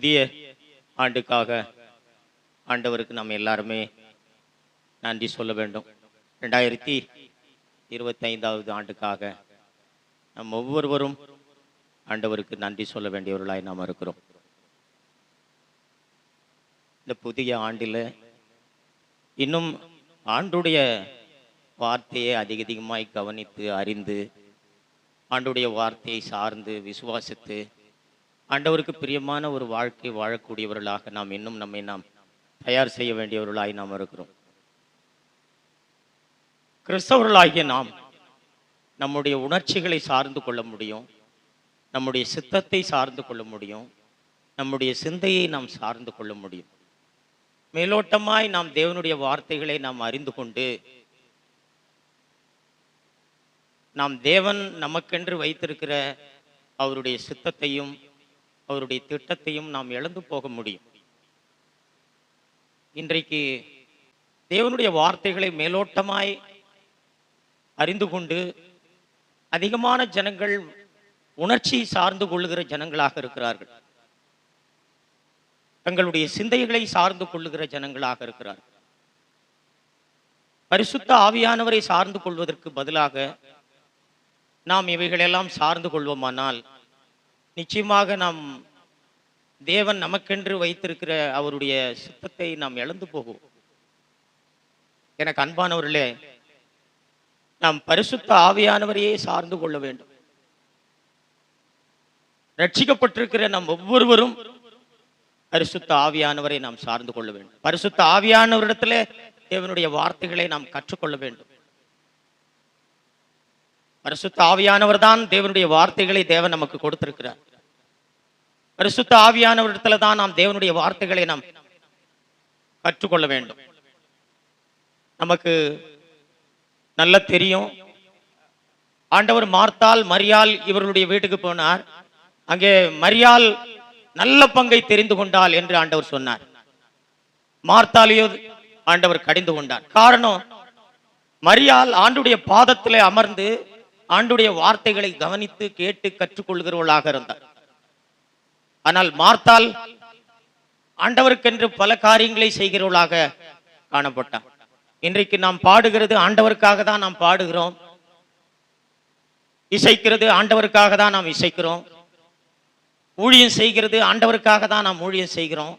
புதிய ஆண்டுக்காக ஆண்டவருக்கு நாம் எல்லாருமே நன்றி சொல்ல வேண்டும். 2025வது ஆண்டுக்காக நாம் ஒவ்வொருவரும் ஆண்டவருக்கு நன்றி சொல்ல வேண்டியவர்களாய் நாம் இருக்கிறோம். இந்த புதிய ஆண்டில் இன்னும் ஆண்டுடைய வார்த்தையை அதிகமாய் கவனித்து அறிந்து ஆண்டுடைய வார்த்தையை சார்ந்து விசுவாசித்து ஆண்டவருக்கு பிரியமான ஒரு வாழ்க்கை வாழக்கூடியவர்களாக நாம் இன்னும் நாம் தயார் செய்ய வேண்டியவர்களாய் நாம் இருக்கிறோம். கிறிஸ்தவர்களாகிய நாம் நம்முடைய உணர்ச்சிகளை சார்ந்து கொள்ள முடியும், நம்முடைய சித்தத்தை சார்ந்து கொள்ள முடியும், நம்முடைய சிந்தையை நாம் சார்ந்து கொள்ள முடியும். மேலோட்டமாய் நாம் தேவனுடைய வார்த்தைகளை நாம் அறிந்து கொண்டு நாம் தேவன் நமக்கென்று வைத்திருக்கிற அவருடைய சித்தத்தையும் அவருடைய திட்டத்தையும் நாம் இழந்து போக முடியும். இன்றைக்கு தேவனுடைய வார்த்தைகளை மேலோட்டமாய் அறிந்து கொண்டு அதிகமான ஜனங்கள் உணர்ச்சி சார்ந்து கொள்ளுகிற ஜனங்களாக இருக்கிறார்கள், தங்களுடைய சிந்தைகளை சார்ந்து கொள்ளுகிற ஜனங்களாக இருக்கிறார்கள். பரிசுத்த ஆவியானவரை சார்ந்து கொள்வதற்கு பதிலாக நாம் இவைகளெல்லாம் சார்ந்து கொள்வோமானால் நிச்சயமாக நாம் தேவன் நமக்கென்று வைத்திருக்கிற அவருடைய சித்தத்தை நாம் இழந்து போகுவோம். எனக்கு அன்பானவர்களே, நாம் பரிசுத்த ஆவியானவரையே சார்ந்து கொள்ள வேண்டும். ரட்சிக்கப்பட்டிருக்கிற நாம் ஒவ்வொருவரும் பரிசுத்த ஆவியானவரை நாம் சார்ந்து கொள்ள வேண்டும். பரிசுத்த ஆவியானவரிடத்திலே தேவனுடைய வார்த்தைகளை நாம் கற்றுக்கொள்ள வேண்டும். பரிசுத்த ஆவியானவர் தான் தேவனுடைய வார்த்தைகளை தேவன் நமக்கு கொடுத்திருக்கிறார். பரிசுத்த ஆவியானவரிடத்துல தான் நாம் தேவனுடைய வார்த்தைகளை நாம் கற்றுக்கொள்ள வேண்டும். நமக்கு நல்ல தெரியும், ஆண்டவர் மார்த்தாள் மரியாள் இவர்களுடைய வீட்டுக்கு போனார். அங்கே மரியாள் நல்ல பங்கை தெரிந்து கொண்டாள் என்று ஆண்டவர் சொன்னார். மார்த்தாளையோ ஆண்டவர் கடிந்து கொண்டார். காரணம், மரியாள் ஆண்டுடைய பாதத்திலே அமர்ந்து ஆண்டுடைய வார்த்தைகளை கவனித்து கேட்டு கற்றுக்கொள்கிறவர்களாக இருந்தார். ஆனால் மார்த்தாள் ஆண்டவருக்கென்று பல காரியங்களை செய்கிறவர்களாக காணப்பட்டார். இன்றைக்கு நாம் பாடுகிறது ஆண்டவருக்காக தான் நாம் பாடுகிறோம், இசைக்கிறது ஆண்டவருக்காக தான் நாம் இசைக்கிறோம், ஊழியம் செய்கிறது ஆண்டவருக்காக தான் நாம் ஊழியம் செய்கிறோம்.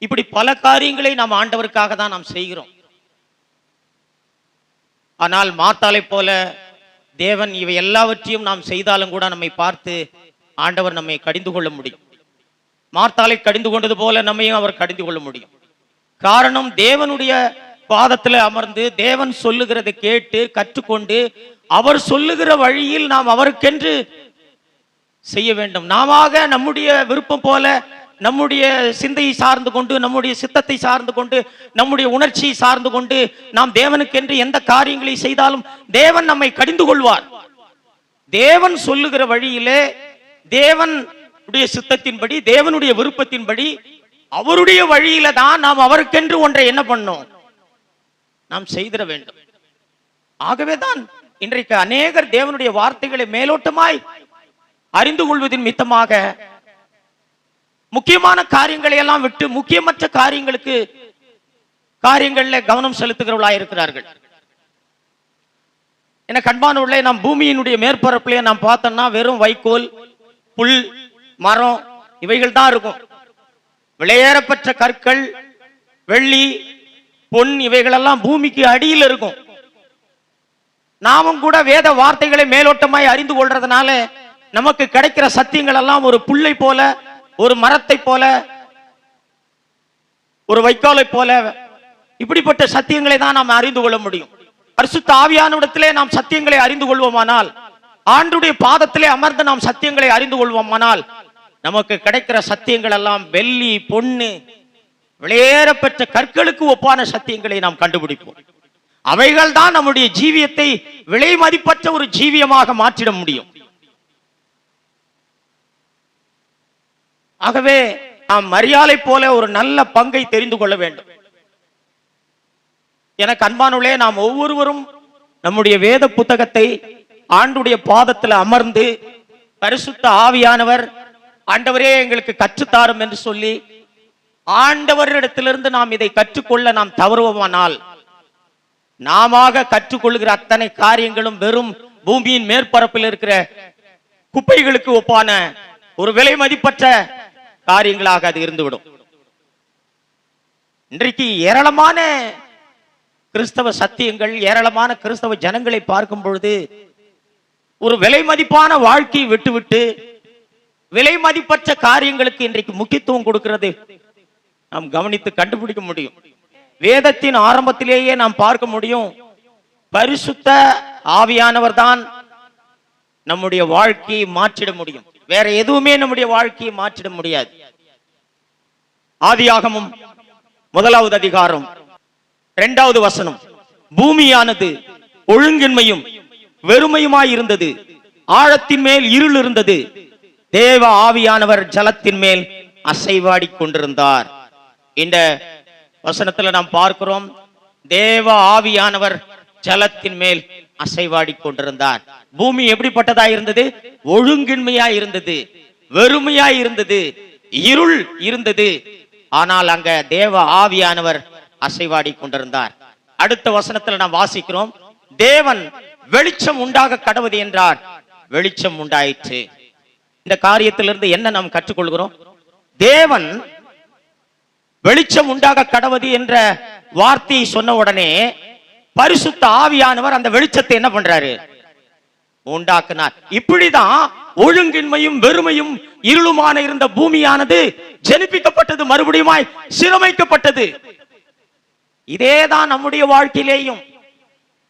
இப்படி பல காரியங்களை நாம் ஆண்டவருக்காக தான் நாம் செய்கிறோம். ஆனால் மார்த்தாளை போல தேவன் இவை எல்லாவற்றையும் நாம் செய்தாலும் கூட நம்மை பார்த்து ஆண்டவர் நம்மை கடிந்து கொள்ள முடியும். மார்த்தாளை கடிந்து கொண்டது போல நம்மையும் அவர் கடிந்து கொள்ள முடியும். காரணம், தேவனுடைய பாதத்தில் அமர்ந்து தேவன் சொல்லுகிறதை கேட்டு கற்றுக்கொண்டு அவர் சொல்லுகிற வழியில் நாம் அவருக்கென்று செய்ய வேண்டும். நாம நம்முடைய விருப்பம் போல நம்முடைய சிந்தையை சார்ந்து கொண்டு நம்முடைய சித்தத்தை சார்ந்து கொண்டு நம்முடைய உணர்ச்சியை சார்ந்து கொண்டு நாம் தேவனுக்கென்று எந்த காரியங்களை செய்தாலும் தேவன் நம்மை கடிந்து கொள்வார். தேவன் சொல்லுகிற வழியிலே தேவனுடைய சித்தத்தின்படி தேவனுடைய விருப்பத்தின்படி அவருடைய வழியில தான் நாம் அவருக்கென்று ஒன்றை என்ன பண்ணோம், நாம் செய்திட வேண்டும். ஆகவேதான் இன்றைக்கு அநேகர் தேவனுடைய வார்த்தைகளை மேலோட்டமாய் அறிந்து கொள்வதின் மித்தமாக முக்கியமான காரியங்களை எல்லாம் விட்டு முக்கியமற்ற காரியங்கள்ல கவனம் செலுத்துகிறவர்களாக இருக்கிறார்கள். எனக்கு அன்பானவர்களே, நாம் பூமியினுடைய மேற்பரப்பிலே நாம் பார்த்தோம்னா வெறும் வைக்கோல், புல், மரம் இவைகள் தான் இருக்கும். விலையேறப்பட்ட கற்கள், வெள்ளி, பொன் இவைகளெல்லாம் பூமிக்கு அடியில் இருக்கும். நாமும் கூட வேத வார்த்தைகளை மேலோட்டமாய் அறிந்து கொள்றதுனால நமக்கு கிடைக்கிற சத்தியங்கள் எல்லாம் ஒரு புல்லை போல, ஒரு மரத்தை போல, ஒரு வைக்கோலை போல இப்படிப்பட்ட சத்தியங்களை தான் நாம் அறிந்து கொள்ள முடியும். பரிசுத்த ஆவியானவரிடத்திலே நாம் சத்தியங்களை அறிந்து கொள்வோமானால், ஆண்டுடைய பாதத்திலே அமர்ந்து நாம் சத்தியங்களை அறிந்து கொள்வோமானால் நமக்கு கிடைக்கிற சத்தியங்கள் எல்லாம் வெள்ளி, பொன்னு, விலையேறப்பெற்ற கற்களுக்கு ஒப்பான சத்தியங்களை நாம் கண்டுபிடிப்போம். அவைகள் தான் நம்முடைய ஜீவியத்தை விலை மதிப்பற்ற ஒரு ஜீவியமாக மாற்றிட முடியும். ஆகவே நாம் மரியாளை போல ஒரு நல்ல பங்கை தெரிந்து கொள்ள வேண்டும். எனக்கு அன்பானவர்களே, நாம் ஒவ்வொருவரும் நம்முடைய வேத புத்தகத்தை ஆண்டுடைய பாதத்தில் அமர்ந்து பரிசுத்த ஆவியானவர் ஆண்டவரே எங்களுக்கு கற்றுத்தாரும் என்று சொல்லி ஆண்டவரிடத்திலிருந்து நாம் இதை கற்றுக்கொள்ள நாம் தவறுவோமானால் நாம கற்றுக்கொள்கிற அத்தனை காரியங்களும் வெறும் பூமியின் மேற்பரப்பில் இருக்கிற குப்பைகளுக்கு ஒப்பான ஒரு விலை மதிப்பற்ற காரியங்களாக அது இருந்துவிடும். இன்றைக்கு ஏராளமான கிறிஸ்தவ சத்தியங்கள், ஏராளமான கிறிஸ்தவ ஜனங்களை பார்க்கும் பொழுது ஒரு விலை மதிப்பான வாழ்க்கையை விட்டுவிட்டு விலை மதிப்பற்ற காரியங்களுக்கு இன்றைக்கு முக்கியத்துவம் கொடுக்கிறது நாம் கவனித்து கண்டுபிடிக்க முடியும். வேதத்தின் ஆரம்பத்திலேயே நாம் பார்க்க முடியும், பரிசுத்த ஆவியானவர் தான் நம்முடைய வாழ்க்கையை மாற்றிட முடியும். வேற எதுவுமே நம்முடைய வாழ்க்கையை மாற்றிட முடியாது. ஆதியாகமம் 1வது அதிகாரம் 2வது வசனம், பூமியானது ஒழுங்கின்மையும் வெறுமையுமாய் இருந்தது, ஆழத்தின் மேல் இருள் இருந்தது, தேவ ஆவியானவர் ஜலத்தின் மேல் அசைவாடி கொண்டிருந்தார். இந்த வசனத்துல நாம் பார்க்கிறோம், தேவ ஆவியானவர் ஜலத்தின் மேல் அசைவாடி கொண்டிருந்தார். பூமி எப்படிப்பட்டதா இருந்தது? ஒழுங்கின்மையா இருந்தது, வெறுமையா இருந்தது, இருள் இருந்தது. ஆனால் அங்க தேவ ஆவியானவர் அசைவாடி கொண்டிருந்தார். அடுத்த வசனத்துல நாம் வாசிக்கிறோம், தேவன் வெளிச்சம் உண்டாக கடவுது என்றார், வெளிச்சம் உண்டாயிற்று. இந்த காரியத்திலிருந்து என்ன நாம் கற்றுக்கொள்கிறோம்? தேவன் வெளிச்சம் உண்டாக கடவுது என்ற வார்த்தையை சொன்ன உடனே பரிசுத்த ஆவியானவர் அந்த வெளிச்சத்தை என்ன பண்றாரு? உண்டாக்குனார். இப்படிதான் ஒழுங்கின்மையும் வெறுமையும் இருளுமான இருந்த பூமியானது ஜெனிப்பிக்கப்பட்டது, மறுபடியும் சீரமைக்கப்பட்டது. இதேதான் நம்முடைய வாழ்க்கையிலேயும்.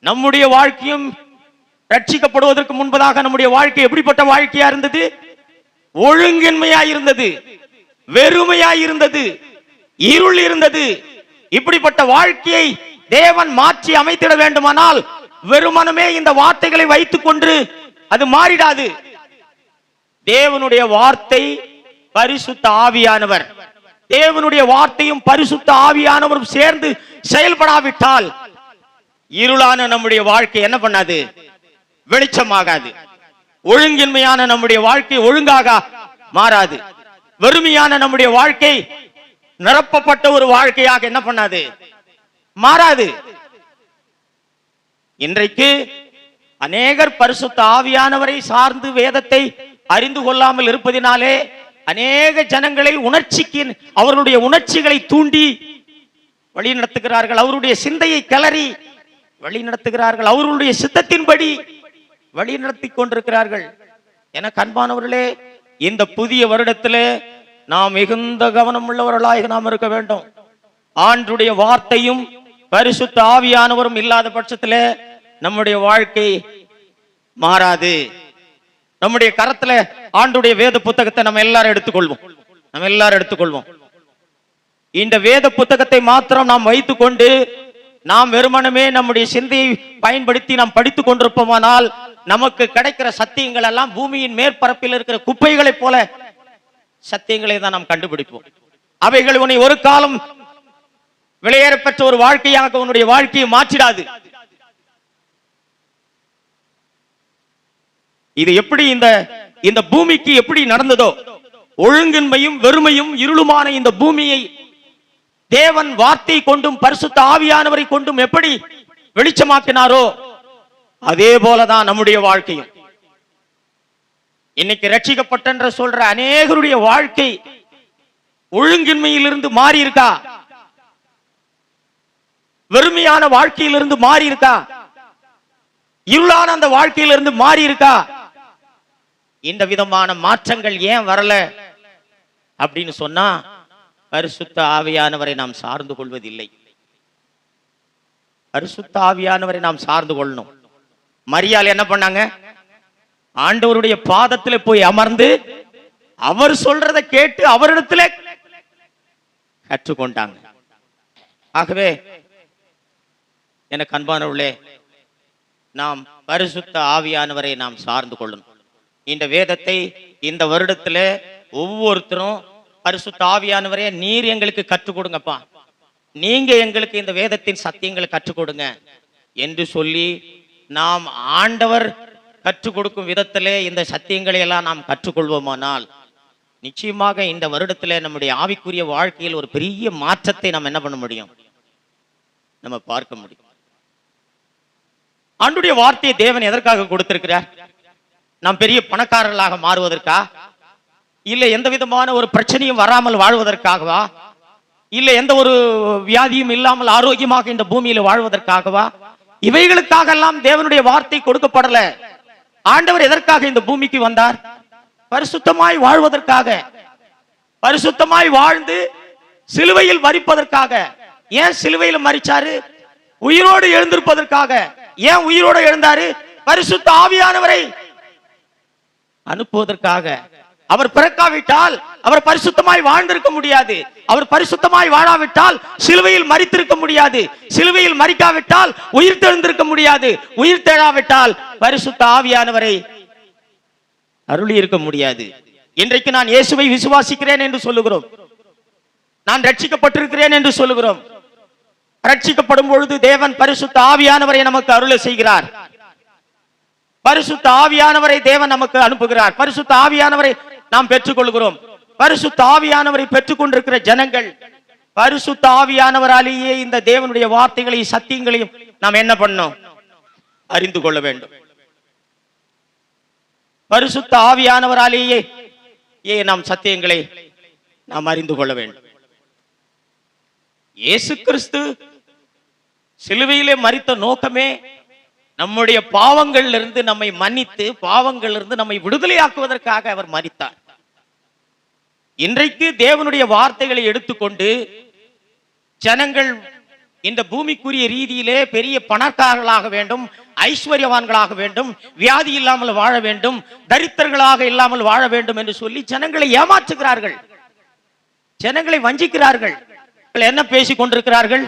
நம்முடைய வாழ்க்கையும் ரட்சிக்கப்படுவதற்கு முன்பதாக நம்முடைய வாழ்க்கை எப்படிப்பட்ட வாழ்க்கையா இருந்தது? ஒழுங்கின்மையா இருந்தது, வெறுமையா இருந்தது, இருள் இருந்தது. இப்படிப்பட்ட வாழ்க்கையை தேவன் மாற்றி அமைத்திட வேண்டுமானால் வெறுமனமே இந்த வார்த்தைகளை வைத்துக் கொண்டு அது மாறிடாது. தேவனுடைய வார்த்தை பரிசுத்த ஆவியானவர், தேவனுடைய வார்த்தையும் பரிசுத்த ஆவியானவரும் சேர்ந்து செயல்படாவிட்டால் இருளான நம்முடைய வாழ்க்கை என்ன பண்ணாது? வெளிச்சமாகாது. ஒழுங்கின்மையான நம்முடைய வாழ்க்கை ஒழுங்காக மாறாது. வெறுமையான நம்முடைய வாழ்க்கை நிரப்பப்பட்ட ஒரு வாழ்க்கையாக என்ன பண்ணாது? மாறாது. இன்றைக்கு அநேகர் பரிசுத்த ஆவியானவரை சார்ந்து வேதத்தை அறிந்து கொள்ளாமல் இருப்பதினாலே அநேக ஜனங்களை உணர்ச்சிக்கு, அவர்களுடைய உணர்ச்சிகளை தூண்டி வழி நடத்துகிறார்கள், அவருடைய சிந்தையை கிளறி வழி நடத்துகிறார்கள், அவர்களுடைய சித்தத்தின்படி வழி நடத்தி கொண்டிருக்கிறார்கள். என அன்பானவர்களே, இந்த புதிய வருடத்திலே நாம் மிகுந்த கவனம் உள்ளவர்களாக நாம் இருக்க வேண்டும். ஆண்டுடைய வார்த்தையும் பரிசுத்த ஆவியானவரும் இல்லாத பட்சத்திலே நம்முடைய வாழ்க்கை மாறாது. நம்முடைய கரத்துல ஆண்டுடைய வேத புத்தகத்தை நம்ம எல்லாரும் எடுத்துக்கொள்வோம். இந்த வேத புத்தகத்தை மாத்திரம் நாம் வைத்துக் கொண்டு நாம் வெறுமனமே நம்முடைய சிந்தையை பயன்படுத்தி நாம் படித்துக் கொண்டிருப்போமானால் நமக்கு கிடைக்கிற சத்தியங்கள் எல்லாம் பூமியின் மேற்பரப்பில் இருக்கிற குப்பைகளை போல சத்தியங்களை தான் நாம் கண்டுபிடிப்போம். அவைகள் உன்னை ஒரு காலம் விலையேறப்பெற்ற ஒரு வாழ்க்கையாக உன்னுடைய வாழ்க்கையை மாற்றிடாது. இது எப்படி இந்த பூமிக்கு எப்படி நடந்ததோ, ஒழுங்கின்மையும் வெறுமையும் இருளுமான இந்த பூமியை தேவன் வார்த்தை கொண்டும் பரிசுத்த ஆவியானவரை கொண்டும் எப்படி வெளிச்சமாக்கினாரோ அதே போலதான் நம்முடைய வாழ்க்கையும். இன்னைக்கு ரட்சிக்கப்பட்ட சொல்ற அநேகருடைய வாழ்க்கை ஒழுங்கின்மையிலிருந்து மாறி இருக்கா? வெறுமையான வாழ்க்கையிலிருந்து மாறி இருக்கா? இருளான அந்த வாழ்க்கையிலிருந்து மாறி இருக்கா? இந்த விதமான மாற்றங்கள் ஏன் வரல அப்படின்னு சொன்னா பரிசுத்த ஆவியானவரை நாம் சார்ந்து கொள்வதில்லை. பரிசுத்த ஆவியானவரை நாம் சார்ந்து கொள்ளணும். மரியாள் என்ன பண்ணாங்க? ஆண்டவருடைய பாதத்தில் போய் அமர்ந்து அவர் சொல்றதை கேட்டு அவரிடத்துல கற்றுக்கொண்டாங்க. ஆகவே எனக்கு அன்பானவர்களே, நாம் பரிசுத்த ஆவியானவரை நாம் சார்ந்து கொள்ளணும். இந்த வேதத்தை இந்த வருடத்துல ஒவ்வொருத்தரும் பரிசுத்த ஆவியானவரே நீர் எங்களுக்கு கற்றுக் கொடுங்கப்பா, நீங்க எங்களுக்கு இந்த வேதத்தின் சத்தியங்களை கற்றுக் கொடுங்க என்று சொல்லி நாம் ஆண்டவர் கற்றுக் கொடுக்கும் விதத்திலே இந்த சத்தியங்களை எல்லாம் நாம் கற்றுக்கொள்வோமானால் நிச்சயமாக இந்த வருடத்துல நம்முடைய ஆவிக்குரிய வாழ்க்கையில் ஒரு பெரிய மாற்றத்தை நாம் என்ன பண்ண முடியும்? நம்ம பார்க்க முடியும். ஆண்டுடைய வார்த்தையை தேவன் எதற்காக கொடுத்திருக்கிறார்? நாம் பெரிய பணக்காரர்களாக மாறுவதற்கா? இல்ல எந்த விதமான ஒரு பிரச்சனையும் வராமல் வாழ்வதற்காகவா? இல்ல எந்த ஒரு வியாதியும் இல்லாமல் ஆரோக்கியமாக இந்த பூமியில வாழ்வதற்காகவா? இவைகளுக்காக எல்லாம் தேவனுடைய வார்த்தை கொடுக்கப்படல. ஆண்டவர் எதற்காக இந்த பூமிக்கு வந்தார்? பரிசுத்தமாய் வாழ்வதற்காக, பரிசுத்தமாய் வாழ்ந்து சிலுவையில் மரிப்பதற்காக. ஏன் சிலுவையில் மரிச்சாரு? உயிரோடு எழுந்திருப்பதற்காக. ஏன் உயிரோடு எழுந்தாரு? பரிசுத்த ஆவியானவரை அனுப்புவதற்காக. அவர் பிறக்காவிட்டால் அவர் பரிசுத்தமாய் வாழ்ந்திருக்க முடியாது. அவர் பரிசுத்தமாய் வாழாவிட்டால் சிலுவையில் மரித்திருக்க முடியாது. சிலுவையில் மரிக்காவிட்டால் உயிர் தெழுந்திருக்க முடியாது. உயிர் தெழாவிட்டால் பரிசுத்த ஆவியானவரை அருளி இருக்க முடியாது. இன்றைக்கு நான் இயேசுவை விசுவாசிக்கிறேன் என்று சொல்லுகிறோம். நான் ரட்சிக்கப்பட்டிருக்கிறேன் என்று சொல்லுகிறோம். ரட்சிக்கப்படும் பொழுது தேவன் பரிசுத்த ஆவியானவரை நமக்கு அருள செய்கிறார். பரிசுத்த ஆவியானவரை தேவன் நமக்கு அனுப்புகிறார். பரிசுத்த ஆவியானவரை நாம் பெற்றுக் கொள்கிறோம். பரிசுத்த ஆவியானவரை பெற்றுக் கொண்டிருக்கிற ஜனங்கள் பரிசுத்த ஆவியானவராலேயே இந்த தேவனுடைய வார்த்தைகளையும் சத்தியங்களையும் நாம் என்ன பண்ணோம்? அறிந்து கொள்ள வேண்டும். பரிசுத்த ஆவியானவராலேயே நாம் சத்தியங்களை நாம் அறிந்து கொள்ள வேண்டும். இயேசு கிறிஸ்து சிலுவையிலே மரித்த நோக்கமே நம்முடைய பாவங்களிலிருந்து நம்மை மன்னித்து பாவங்களிலிருந்து நம்மை விடுதலையாக்குவதற்காக அவர் மரித்தார். இன்றைக்கு தேவனுடைய வார்த்தைகளை எடுத்துக்கொண்டு ஜனங்கள் இந்த பூமிக்குரிய ரீதியிலே பெரிய பணக்காரர்களாக வேண்டும், ஐஸ்வர்யவான்களாக வேண்டும், வியாதி இல்லாமல் வாழ வேண்டும், தரித்திரர்களாக இல்லாமல் வாழ வேண்டும் என்று சொல்லி ஜனங்களை ஏமாற்றுகிறார்கள், ஜனங்களை வஞ்சிக்கிறார்கள். என்ன பேசிக் கொண்டிருக்கிறார்கள்?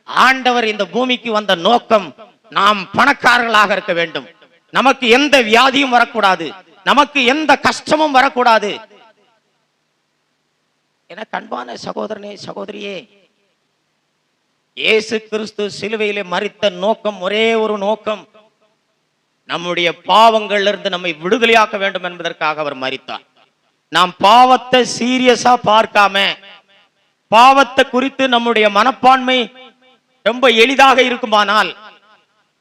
ஆண்டவர் இந்த பூமிக்கு வந்த நோக்கம் நாம் பணக்காரர்களாக இருக்க வேண்டும், நமக்கு எந்த வியாதியும் வரக்கூடாது, நமக்கு எந்த கஷ்டமும் வரக்கூடாது. என கண்பான சகோதரனே சகோதரியே, இயேசு கிறிஸ்து சிலுவையிலே மரித்த நோக்கம் ஒரே ஒரு நோக்கம், நம்முடைய பாவங்களிலிருந்து நம்மை விடுதலையாக்க வேண்டும் என்பதற்காக அவர் மரித்தார். நாம் பாவத்தை சீரியஸா பார்க்காம, பாவத்தை குறித்து நம்முடைய மனப்பான்மை ரொம்ப எளிதாக இருக்குமானால்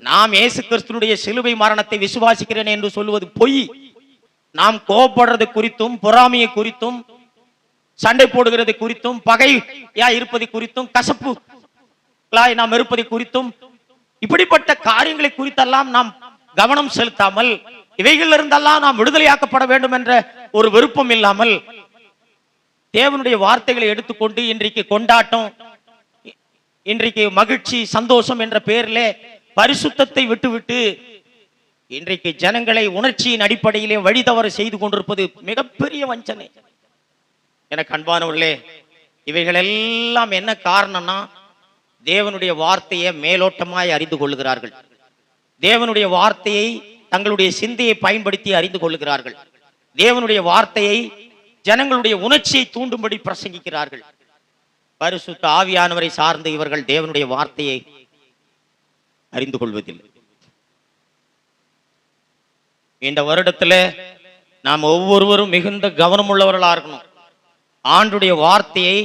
நாம் இயேசு கிறிஸ்துவினுடைய சிலுவை மரணத்தை விசுவாசிக்கிறேன் என்று சொல்லுவது பொய். நாம் கோபப்படுறது குறித்தும், பொறாமையை குறித்தும், சண்டை போடுகிறது குறித்தும், பகையா இருப்பது குறித்தும், கசப்பு நாம் இருப்பதை குறித்தும், இப்படிப்பட்ட காரியங்களை குறித்தெல்லாம் நாம் கவனம் செலுத்தாமல், இவைகள் இருந்தெல்லாம் நாம் விடுதலையாக்கப்பட வேண்டும் என்ற ஒரு விருப்பம் இல்லாமல் தேவனுடைய வார்த்தைகளை எடுத்துக்கொண்டு இன்றைக்கு கொண்டாட்டம், இன்றைக்கு மகிழ்ச்சி, சந்தோஷம் என்ற பெயரிலே பரிசுத்தத்தை விட்டுவிட்டு இன்றைக்கு ஜனங்களை உணர்ச்சியின் அடிப்படையிலே வழி தவறு செய்து கொண்டிருப்பது மிகப்பெரிய வஞ்சனை. எனக்கு அன்பானவர்களே, இவைகள் எல்லாம் என்ன காரணம்னா தேவனுடைய வார்த்தையை மேலோட்டமாய் அறிந்து கொள்ளுகிறார்கள். தேவனுடைய வார்த்தையை தங்களுடைய சிந்தையை பயன்படுத்தி அறிந்து கொள்ளுகிறார்கள். தேவனுடைய வார்த்தையை ஜனங்களுடைய உணர்ச்சியை தூண்டும்படி பிரசங்கிக்கிறார்கள். பரிசுத்த ஆவியானவரை சார்ந்து இவர்கள் தேவனுடைய வார்த்தையை அறிந்து கொள்வதில்லை. இந்த வருடத்துல நாம் ஒவ்வொருவரும் மிகுந்த கவனம் உள்ளவர்களா இருக்கணும். ஆண்டுடைய வார்த்தையை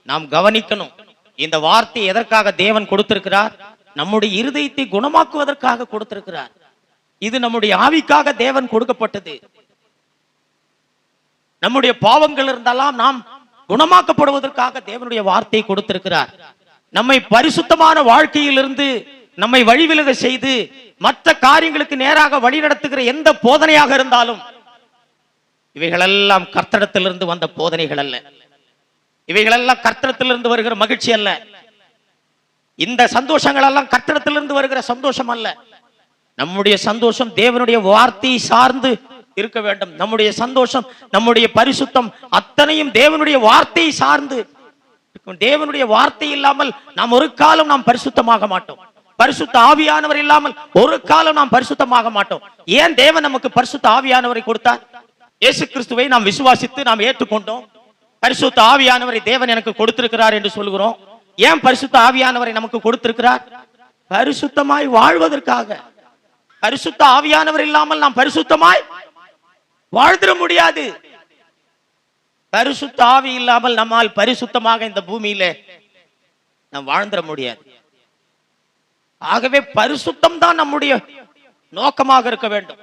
நாம் கவனிக்கணும். இந்த வார்த்தை எதற்காக தேவன் கொடுத்திருக்கிறார்? நம்முடைய இருதயத்தை குணமாக்குவதற்காக கொடுத்திருக்கிறார். இது நம்முடைய ஆவிக்காக தேவன் கொடுக்கப்பட்டது. நம்முடைய பாவங்கள் இருந்தாலும் நாம் குணமாக்கப்படுவதற்காக தேவனுடைய வார்த்தையை கொடுத்திருக்கிறார். நம்மை பரிசுத்தமான வாழ்க்கையிலிருந்து நம்மை வழிவிலக செய்து மற்ற காரியங்களுக்கு நேராக வழி நடத்துகிற எந்த போதனையாக இருந்தாலும் இவைகளெல்லாம் கர்த்தரிடத்திலிருந்து வந்த போதனைகள் அல்ல. இவைகளெல்லாம் கர்த்தரிடத்திலிருந்து வருகிற மகிழ்ச்சி அல்ல. இந்த சந்தோஷங்கள் எல்லாம் கர்த்தரிடத்திலிருந்து வருகிற சந்தோஷம் அல்ல. நம்முடைய சந்தோஷம் தேவனுடைய வார்த்தையை சார்ந்து இருக்க வேண்டும். நம்முடைய சந்தோஷம், நம்முடைய பரிசுத்தம் அத்தனையும் தேவனுடைய வார்த்தையை சார்ந்து. தேவனுடைய வார்த்தை இல்லாமல் நாம் ஒரு காலம் நாம் பரிசுத்தமாக மாட்டோம். பரிசுத்த ஆவியானவர் இல்லாமல் ஒரு காலம் நாம் பரிசுத்தமாக மாட்டோம். ஏன் தேவன் நமக்கு பரிசுத்த ஆவியானவரை கொடுத்தார்? இயேசு கிறிஸ்துவை நாம் விசுவாசித்து நாம் ஏற்றுக்கொண்டோம். பரிசுத்த ஆவியானவரை தேவன் எனக்கு கொடுத்திருக்கிறார் என்று சொல்கிறோம். ஏன் பரிசுத்த ஆவியானவரை நமக்கு கொடுத்திருக்கிறார்? பரிசுத்தமாய் வாழ்வதற்காக. பரிசுத்த ஆவியானவர் இல்லாமல் நாம் பரிசுத்தமாய் வாழ்ந்திட முடியாது. பரிசுத்த ஆவி இல்லாமல் நம்மால் பரிசுத்தமாக இந்த பூமியில நாம் வாழ்ந்துட முடியாது. ஆகவே பரிசுத்தம் தான் நம்முடைய நோக்கமாக இருக்க வேண்டும்.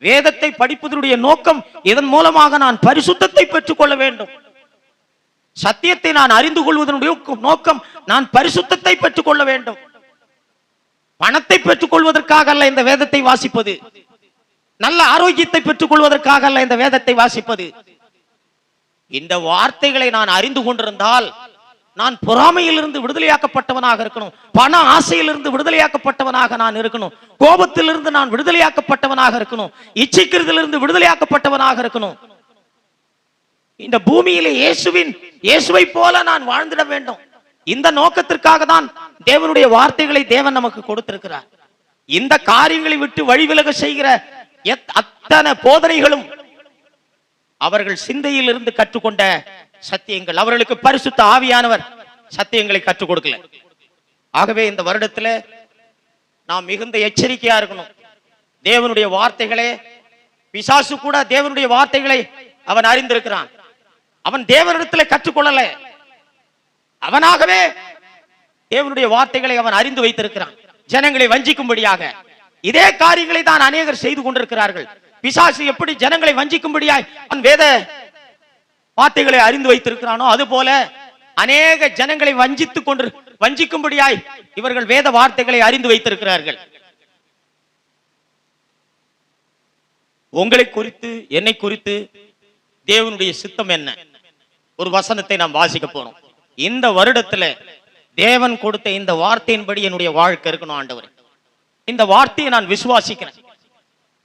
வேதத்தை படிப்பதனுடைய நோக்கம், இதன் மூலமாக நான் பரிசுத்தத்தை பெற்றுக் கொள்ள வேண்டும். சத்தியத்தை நான் அறிந்து கொள்வதனுடைய நோக்கம், நான் பரிசுத்தத்தை பெற்றுக் கொள்ள வேண்டும். பணத்தை பெற்றுக் கொள்வதற்காக அல்ல இந்த வேதத்தை வாசிப்பது. நல்ல ஆரோக்கியத்தை பெற்றுக் கொள்வதற்காக அல்ல இந்த வேதத்தை வாசிப்பது. இந்த வார்த்தைகளை நான் அறிந்து கொண்டிருந்தால் நான் பொறாமையிலிருந்து விடுதலையாக்கப்பட்டவனாக இருக்கணும். பண ஆசையிலிருந்து விடுதலையாக்கப்பட்டவனாக நான் இருக்கணும். கோபத்திலிருந்து நான் விடுதலையாக்கப்பட்டவனாக இருக்கணும். இச்சைக்கிறதிலிருந்து விடுதலையாக்கப்பட்டவனாக இருக்கணும். இந்த பூமியிலே இயேசுவை போல நான் வாழ்ந்திட வேண்டும். இந்த நோக்கத்திற்காக தான் தேவனுடைய வார்த்தைகளை தேவன் நமக்கு கொடுத்திருக்கிறார். இந்த காரியங்களை விட்டு வழிவிலக செய்கிற அத்தனை போதனைகளும் அவர்கள் சிந்தையில் இருந்து கற்றுக்கொண்ட சத்தியங்கள். அவர்களுக்கு பரிசுத்த ஆவியானவர் சத்தியங்களை கற்றுக் கொடுக்கல. ஆகவே இந்த வருடத்துல நாம் மிகுந்த எச்சரிக்கையா இருக்கணும். தேவனுடைய வார்த்தைகளே, பிசாசு கூட தேவனுடைய வார்த்தைகளை அவன் அறிந்திருக்கிறான். அவன் தேவனிடத்தில் கற்றுக்கொள்ளல, அவனாகவே தேவனுடைய வார்த்தைகளை அவன் அறிந்து வைத்திருக்கிறான். ஜனங்களை வஞ்சிக்கும்படியாக இதே காரியங்களை தான் அநேகர் செய்து கொண்டிருக்கிறார்கள். பிசாசு எப்படி ஜனங்களை வஞ்சிக்கும்படியாய் அவன் வேத வார்த்தைகளை அறிந்து வைத்திருக்கிறானோ, அதுபோல அநேக ஜனங்களை வஞ்சிக்கும்படியாய் இவர்கள் வேத வார்த்தைகளை அறிந்து வைத்திருக்கிறார்கள். உங்களை குறித்து, என்னை குறித்து தேவனுடைய சித்தம் என்ன? ஒரு வசனத்தை நாம் வாசிக்க போறோம். இந்த வருடத்துல தேவன் கொடுத்த இந்த வார்த்தையின்படி என்னுடைய வாழ்க்கை இருக்கணும். ஆண்டவர், இந்த வார்த்தையை நான் விசுவாசிக்கிறேன்.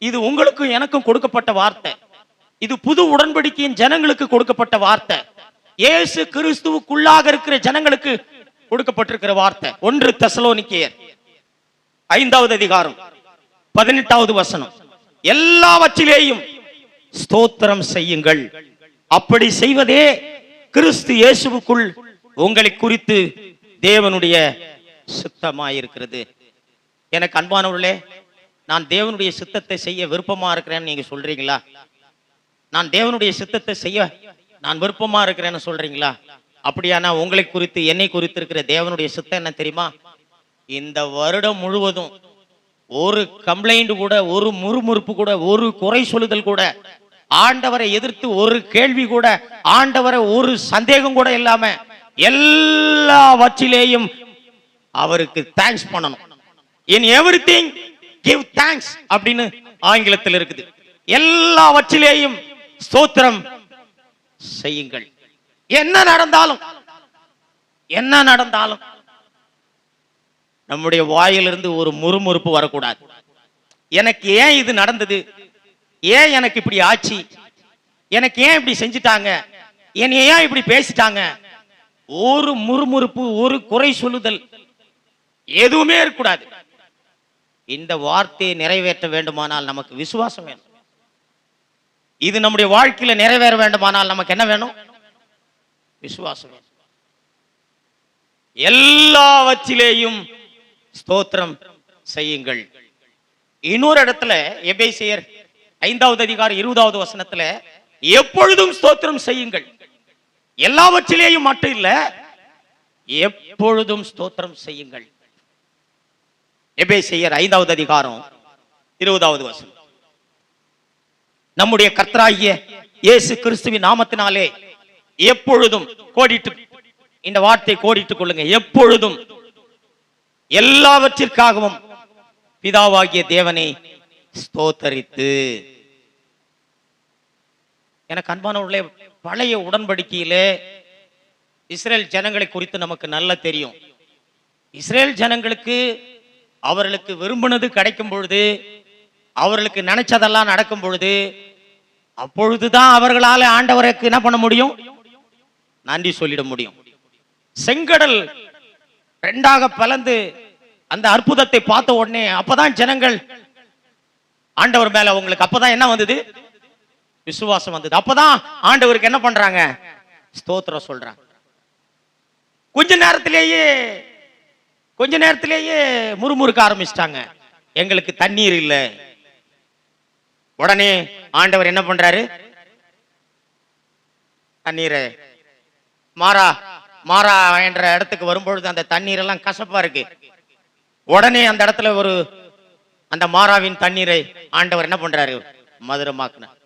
இது உங்களுக்கும் எனக்கும் கொடுக்கப்பட்ட வார்த்தை. இது புது உடன்படிக்கையின் ஜனங்களுக்கு கொடுக்கப்பட்ட வார்த்தை. இயேசு கிறிஸ்துவுக்குள்ளாக இருக்கிற ஜனங்களுக்கு கொடுக்கப்பட்டிருக்கிற வார்த்தை. 1 தெசலோனிக்கேயர் 5வது அதிகாரம் 18வது வசனம். எல்லாவற்றிலேயும் ஸ்தோத்திரம் செய்யுங்கள், அப்படி செய்வதே கிறிஸ்து இயேசுவுக்குள் உங்களை குறித்து தேவனுடைய சித்தமாயிருக்கிறது. எனக்கு அன்பானவர்களே, நான் தேவனுடைய சித்தத்தை செய்ய விருப்பமா இருக்கிறேன்னு நீங்க சொல்றீங்களா? நான் தேவனுடைய சித்தத்தை செய்ய நான் விருப்பமா இருக்கிறேன்னு சொல்றீங்களா? அப்படியானா உங்களை குறித்து, என்னை குறித்து இருக்கிற தேவனுடைய சித்தம் என்ன தெரியுமா? இந்த வருடம் முழுவதும் ஒரு கம்ப்ளைண்ட் கூட, ஒரு முறுமுறுப்பு கூட, ஒரு குறை சொல்லுதல் கூட, ஆண்டவரை எதிர்த்து ஒரு கேள்வி கூட, ஆண்டவரை ஒரு சந்தேகம் கூட இல்லாம எல்லாவற்றிலேயும் அவருக்கு தேங்க்ஸ் பண்ணணும். In everything give thanks அப்படின்னு ஆங்கிலத்தில் இருக்குது. எல்லாவற்றிலேயும் ஸ்தோத்திரம் செய்யுங்கள். என்ன நடந்தாலும் நம்முடைய வாயிலிருந்து ஒரு முறுமுறுப்பு வரக்கூடாது. எனக்கு ஏன் இது நடந்தது, ஏன் எனக்கு இப்படி ஆச்சு, எனக்கு ஏன் இப்படி செஞ்சிட்டாங்க, என்னை ஏன் இப்படி பேசிட்டாங்க, ஒரு முறுமுறுப்பு, ஒரு குறை சொல்லுதல் எதுவுமே இருக்கக்கூடாது. இந்த வார்த்தையை நிறைவேற்ற வேண்டுமானால் நமக்கு விசுவாசம் வேணும். இது நம்முடைய வாழ்க்கையில நிறைவேற வேண்டுமானால் நமக்கு என்ன வேணும்? விசுவாசம் வேணும். எல்லாவற்றிலேயும் ஸ்தோத்திரம் செய்யுங்கள். இன்னொரு இடத்துல எபேசியர் 5வது அதிகாரம் 20வது வசனத்துல எப்பொழுதும் ஸ்தோத்திரம் செய்யுங்கள். எல்லாவற்றிலேயும் மட்டும் இல்ல, எப்பொழுதும் ஸ்தோத்திரம் செய்யுங்கள். எபேசியர் 5வது அதிகாரம் 20வது வசனம். நம்முடைய கர்த்தராகிய இயேசு கிறிஸ்துவின் நாமத்தினாலே எப்பொழுதும், கோடிட்டு இந்த வார்த்தை கோடிட்டுக் கொள்ளுங்க, எப்பொழுதும் எல்லாவற்றிற்காகவும் பிதாவாகிய தேவனை ஸ்தோத்தரித்து. எனக்கு அன்பானவர்களே, பழைய உடன்படிக்கையிலே இஸ்ரேல் ஜனங்களை குறித்து நமக்கு நல்லா தெரியும். இஸ்ரேல் ஜனங்களுக்கு அவர்களுக்கு விரும்பினது கிடைக்கும் பொழுது, அவர்களுக்கு நினைச்சதெல்லாம் நடக்கும் பொழுது, அப்பொழுதுதான் அவர்களால் ஆண்டவருக்கு என்ன பண்ண முடியும்? நன்றி சொல்லிட முடியும். செங்கடல் 2ஆக பிளந்து அந்த அற்புதத்தை பார்த்த உடனே அப்பதான் ஜனங்கள் ஆண்டவர் மேல உங்களுக்கு அப்பதான் என்ன வந்தது? விசுவாசம் வந்தது. அப்பதான் ஆண்டவருக்கு என்ன பண்றாங்க? ஸ்தோத்திரம் சொல்றாங்க. கொஞ்ச நேரத்திலேயே முறுமுறுக்க ஆரம்பிச்சிட்டாங்க. எங்களுக்கு தண்ணீர் இல்லை. உடனே ஆண்டவர் என்ன பண்றாரு? தண்ணீரை மாறா மாறா என்ற இடத்துக்கு வரும்பொழுது அந்த தண்ணீர் எல்லாம் கசப்பா இருக்கு. உடனே அந்த இடத்துல அந்த மாறாவின் தண்ணீரை ஆண்டவர் என்ன பண்றாரு? மதுரமாக்குனார்.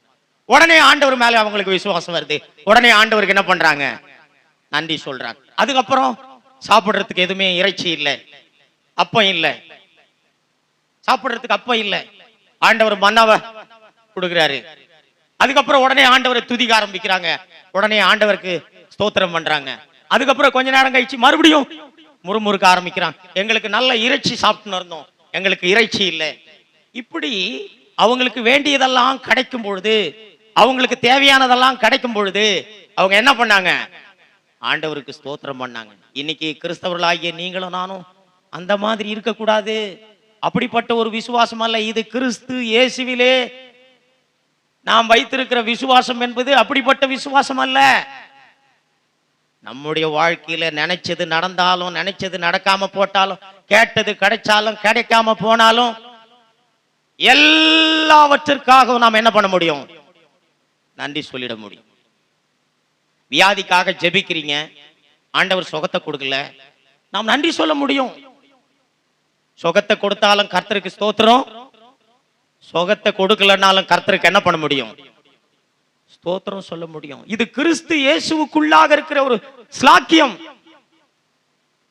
உடனே ஆண்டவர் மேல அவங்களுக்கு விசுவாசம் வருது. உடனே ஆண்டவருக்கு என்ன பண்றாங்க? நன்றி சொல்றாங்க. அதுக்கப்புறம் சாப்பிடுறதுக்கு எதுவுமே இறைச்சி இல்லை, அப்பம் இல்லை, சாப்பிடுறதுக்கு அப்பம் இல்லை. ஆண்டவர் மன்னாவை கொடுக்கிறாரு. அதுக்கப்புறம் உடனே ஆண்டவரை துதிக்க ஆரம்பிக்கிறாங்க. உடனே ஆண்டவருக்கு ஸ்தோத்திரம் பண்றாங்க. அதுக்கப்புறம் கொஞ்ச நேரம் கழிச்சு மறுபடியும் முறுமுறுக்க ஆரம்பிக்கிறாங்க. எங்களுக்கு நல்ல இறைச்சி சாப்பிட்டு இருந்தோம், எங்களுக்கு இறைச்சி இல்லை. இப்படி அவங்களுக்கு வேண்டியதெல்லாம் கிடைக்கும் பொழுது, அவங்களுக்கு தேவையானதெல்லாம் கிடைக்கும் பொழுது அவங்க என்ன பண்ணாங்க? ஆண்டவருக்கு ஸ்தோத்திரம் பண்ணாங்க. இன்னைக்கு கிறிஸ்தவர்களாகிய நீங்களும் நானும் அந்த மாதிரி இருக்கக்கூடாது. அப்படிப்பட்ட ஒரு விசுவாசம் அல்ல இது. கிறிஸ்து இயேசுவிலே நாம் வைத்திருக்கிற விசுவாசம் என்பது அப்படிப்பட்ட விசுவாசம் அல்ல. நம்முடைய வாழ்க்கையில நினைச்சது நடந்தாலும், நினைச்சது நடக்காம போட்டாலும், கேட்டது கிடைச்சாலும் கிடைக்காம போனாலும், எல்லாவற்றிற்காக நாம் என்ன பண்ண முடியும்? நன்றி சொல்லிட முடியும். வியாதிக்காக ஜெபிக்கிறீங்க, ஆண்டவர் சுகத்தை கொடுக்கல, நாம் நன்றி சொல்ல முடியும். சுகத்தை கொடுத்தாலும் கர்த்தருக்கு ஸ்தோத்திரம், சுகத்தை கொடுக்கலனாலும் கர்த்தருக்கு என்ன பண்ண முடியும்? ஸ்தோத்திரம் சொல்ல முடியும். இது கிறிஸ்து இயேசுவுக்குள்ளாக இருக்கிற ஒரு ஸ்லாக்கியம்.